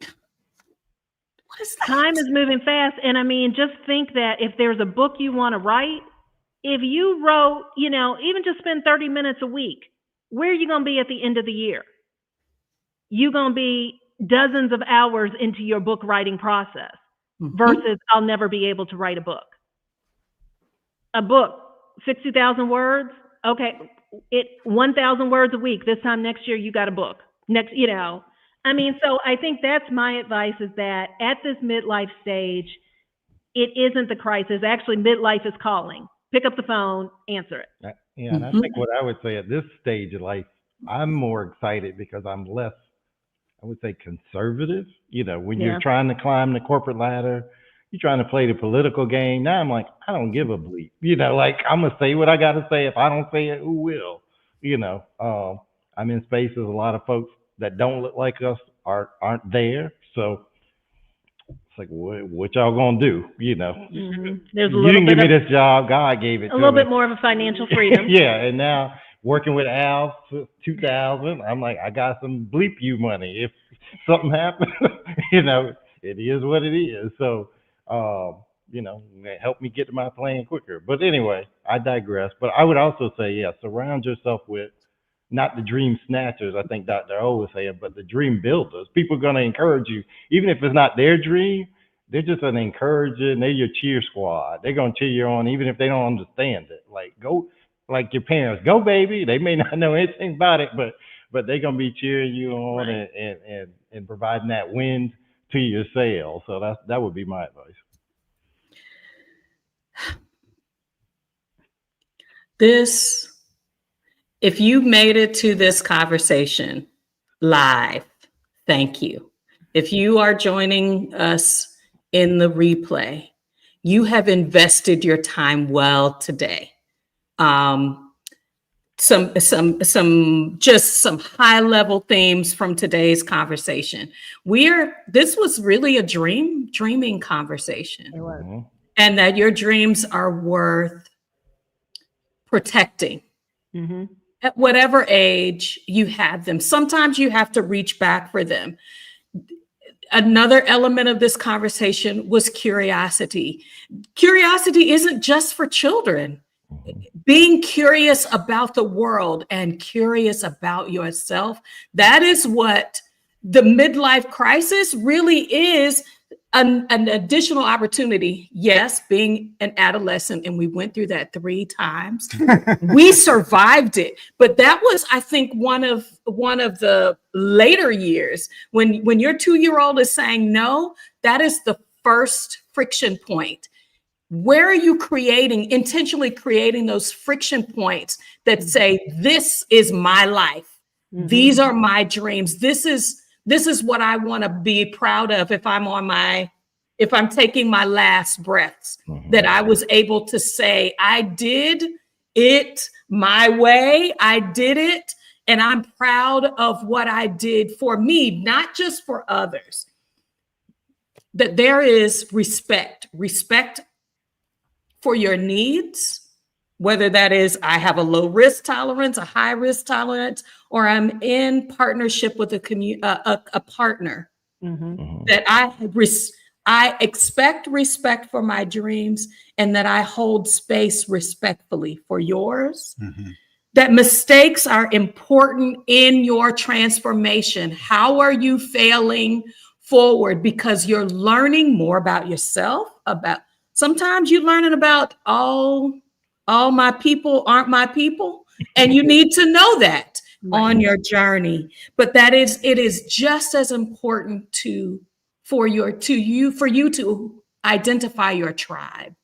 What is that? Time is moving fast. And I mean, just think that if there's a book you want to write, if you wrote, even just spend 30 minutes a week, where are you going to be at the end of the year? You're going to be dozens of hours into your book writing process versus I'll never be able to write a book. A book, 60,000 words. Okay. 1,000 words a week. This time next year, you got a book. I mean, so I think that's my advice, is that at this midlife stage, it isn't the crisis. Actually, midlife is calling. Pick up the phone, answer it. Yeah, and I think what I would say at this stage of life, I'm more excited because I'm less, I would say, conservative. When you're trying to climb the corporate ladder, you're trying to play the political game. Now I'm like, I don't give a bleep. I'm going to say what I got to say. If I don't say it, who will? I'm in spaces, a lot of folks that don't look like us aren't there. So it's like, what y'all going to do? There's a you little didn't bit give me of, this job. God gave it to me. a little bit more of a financial freedom. Yeah. And now working with Al since 2000, I'm like, I got some bleep you money. If something happens, it is what it is. So, help me get to my plane quicker. But anyway, I digress. But I would also say, surround yourself with not the dream snatchers, I think Dr. O was saying, but the dream builders. People are going to encourage you, even if it's not their dream. They're just going to encourage you, and they're your cheer squad. They're going to cheer you on, even if they don't understand it. Like, go, like your parents, go baby. They may not know anything about it, but they're going to be cheering you on, right, and providing that wind to your sail. So that would be my advice. If you made it to this conversation live, thank you. If you are joining us in the replay, you have invested your time well today. Some high level themes from today's conversation. This was really a dreaming conversation. It was. Mm-hmm. And that your dreams are worth protecting. Mm-hmm. At whatever age you have them. Sometimes you have to reach back for them. Another element of this conversation was curiosity. Curiosity isn't just for children. Being curious about the world and curious about yourself, that is what the midlife crisis really is. An additional opportunity. Yes, being an adolescent, and we went through that 3 times. We survived it, but that was, I think, one of the later years when your 2-year-old is saying no. That is the first friction point. Where are you intentionally creating those friction points that say, this is my life. Mm-hmm. These are my dreams. This is what I want to be proud of if I'm taking my last breaths, mm-hmm, that I was able to say, I did it my way. I did it. And I'm proud of what I did for me, not just for others. That there is respect for your needs, whether that is I have a low risk tolerance, a high risk tolerance, or I'm in partnership with a partner, mm-hmm, that I expect respect for my dreams and that I hold space respectfully for yours. Mm-hmm. That mistakes are important in your transformation. How are you failing forward? Because you're learning more about yourself, sometimes you're learning about all my people aren't my people. And you need to know that on your journey. But it is just as important for you to identify your tribe.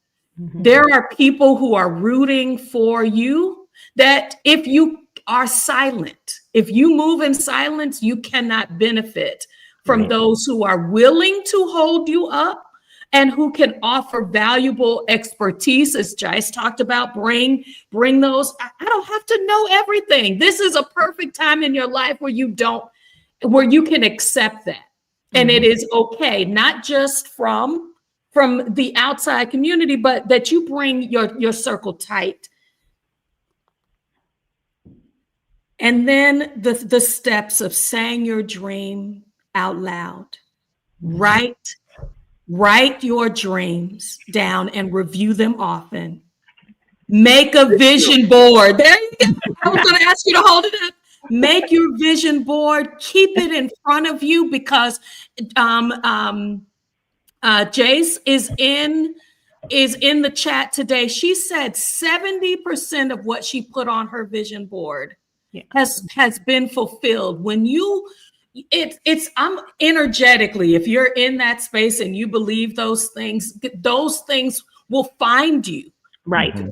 Mm-hmm. There are people who are rooting for you that if you are silent, if you move in silence, you cannot benefit from those who are willing to hold you up and who can offer valuable expertise, as Jice talked about. Bring those. I don't have to know everything. This is a perfect time in your life where you can accept that. And it is okay, not just from the outside community, but that you bring your circle tight. And then the steps of saying your dream out loud. Write your dreams down and review them often. Make a vision board. There you go. I was going to ask you to hold it up. Make your vision board. Keep it in front of you because Jice is in the chat today. She said 70% of what she put on her vision board has been fulfilled. When I'm energetically, if you're in that space and you believe those things will find you. Right. Mm-hmm.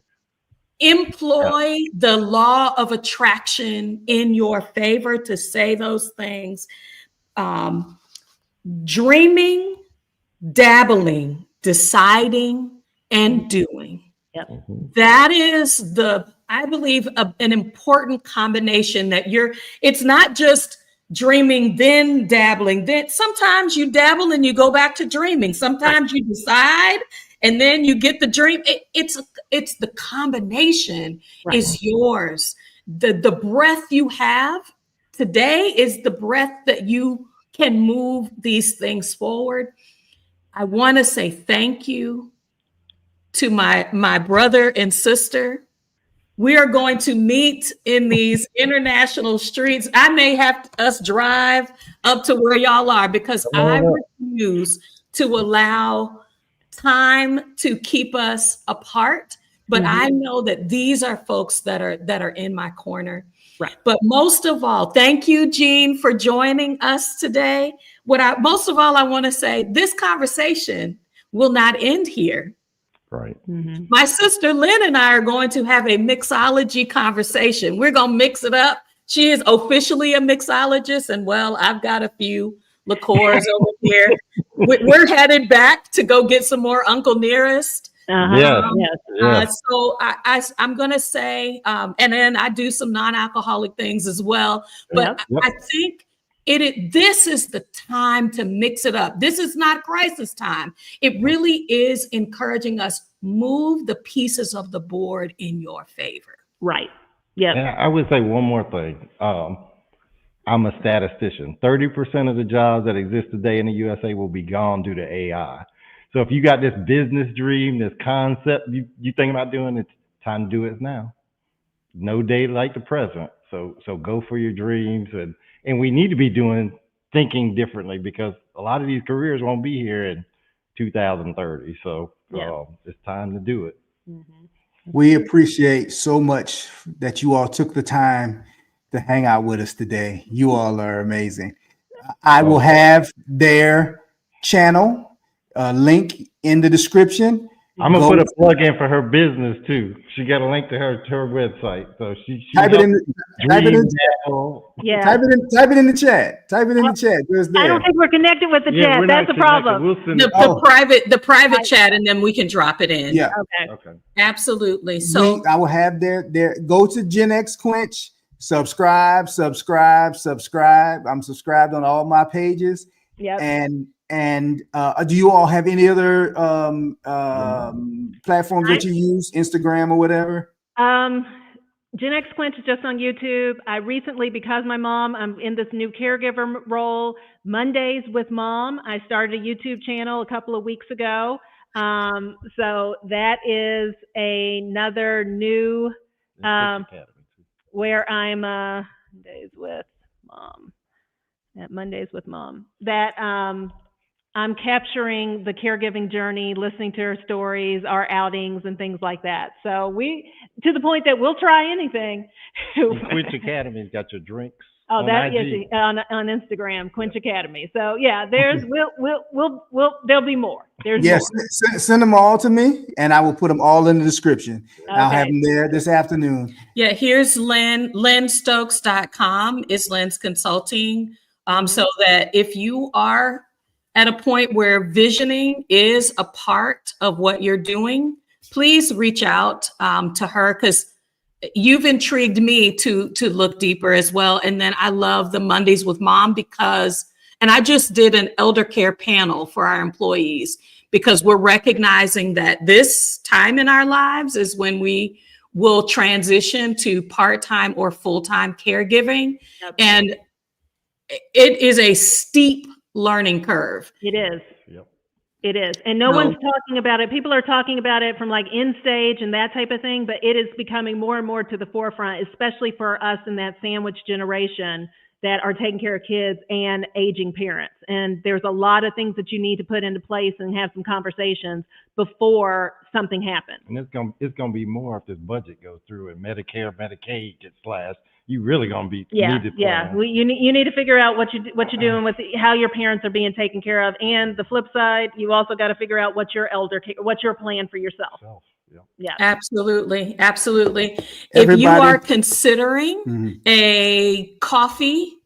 Employ the law of attraction in your favor to say those things. Dreaming, dabbling, deciding, and doing. Yep. That is I believe, an important combination that it's not just dreaming, then dabbling. Then sometimes you dabble and you go back to dreaming. Sometimes you decide and then you get the dream. It's the combination is yours. The breath you have today is the breath that you can move these things forward. I want to say thank you to my brother and sister We are going to meet in these international streets. I may have us drive up to where y'all are because I refuse to allow time to keep us apart. But I know that these are folks that are in my corner. Right. But most of all, thank you, Jean, for joining us today. Most of all, I want to say this conversation will not end here. Right. My sister Lynn and I are going to have a mixology conversation. We're going to mix it up. She is officially a mixologist, and well, I've got a few liqueurs over here. We're headed back to go get some more Uncle Nearest. So I'm going to say, and then I do some non-alcoholic things as well. But I think this is the time to mix it up. This is not crisis time. It really is encouraging us move the pieces of the board in your favor. Right. Yeah. And I would say one more thing. I'm a statistician. 30% of the jobs that exist today in the USA will be gone due to AI. So if you got this business dream, this concept you think about doing, it's time to do it now. No day like the present. So go for your dreams, and we need to be thinking differently because a lot of these careers won't be here in 2030. So it's time to do it. We appreciate so much that you all took the time to hang out with us today. You all are amazing. I will have their channel link in the description. I'm gonna put a plug in for her business too. She got a link to her website, so she type it in the chat. Type it in the chat. I don't think we're connected with the chat. That's the problem. We'll send the private chat, and then we can drop it in. Yeah. Okay. Absolutely. So I will have their go to GenX Quench. Subscribe. I'm subscribed on all my pages. Yep. And do you all have any other platforms that you use, Instagram or whatever? GenX Quench is just on YouTube. I recently, because I'm in this new caregiver role, Mondays with Mom, I started a YouTube channel a couple of weeks ago. So that is another new where I'm Mondays with Mom. At Mondays with Mom. That I'm capturing the caregiving journey, listening to her stories, our outings, and things like that. So to the point that we'll try anything. Quench Academy's got your drinks. Oh, on that IG. is on Instagram, Quench Academy. So yeah, there'll be more. There's more. Send them all to me, and I will put them all in the description. Okay. I'll have them there this afternoon. Yeah, here's Lynn. LynnStokes.com is Lynn's consulting. So that if you are at a point where visioning is a part of what you're doing, please reach out to her because you've intrigued me to look deeper as well. And then I love the Mondays with Mom and I just did an elder care panel for our employees because we're recognizing that this time in our lives is when we will transition to part-time or full-time caregiving. Yep. And it is a steep learning curve. It is. Yep. It is. And no one's talking about it. People are talking about it from like end stage and that type of thing, but it is becoming more and more to the forefront, especially for us in that sandwich generation that are taking care of kids and aging parents. And there's a lot of things that you need to put into place and have some conversations before something happens. And it's gonna be more if this budget goes through and Medicare, Medicaid gets slashed. You really gonna be needed. You need to figure out what you're doing with how your parents are being taken care of, and the flip side, you also got to figure out what's your plan for yourself. Yeah, absolutely. If you are considering a coffee,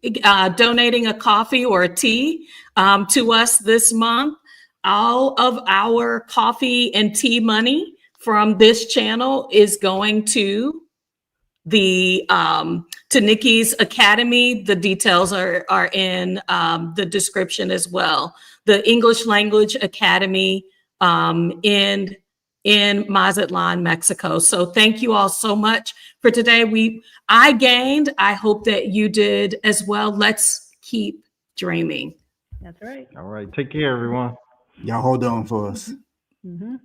donating a coffee or a tea to us this month, all of our coffee and tea money from this channel is going to to Nikki's Academy. The details are in the description as well. The English Language Academy in Mazatlan, Mexico. So thank you all so much for today. I gained. I hope that you did as well. Let's keep dreaming. That's right. All right. Take care, everyone. Y'all hold on for us. Mm-hmm.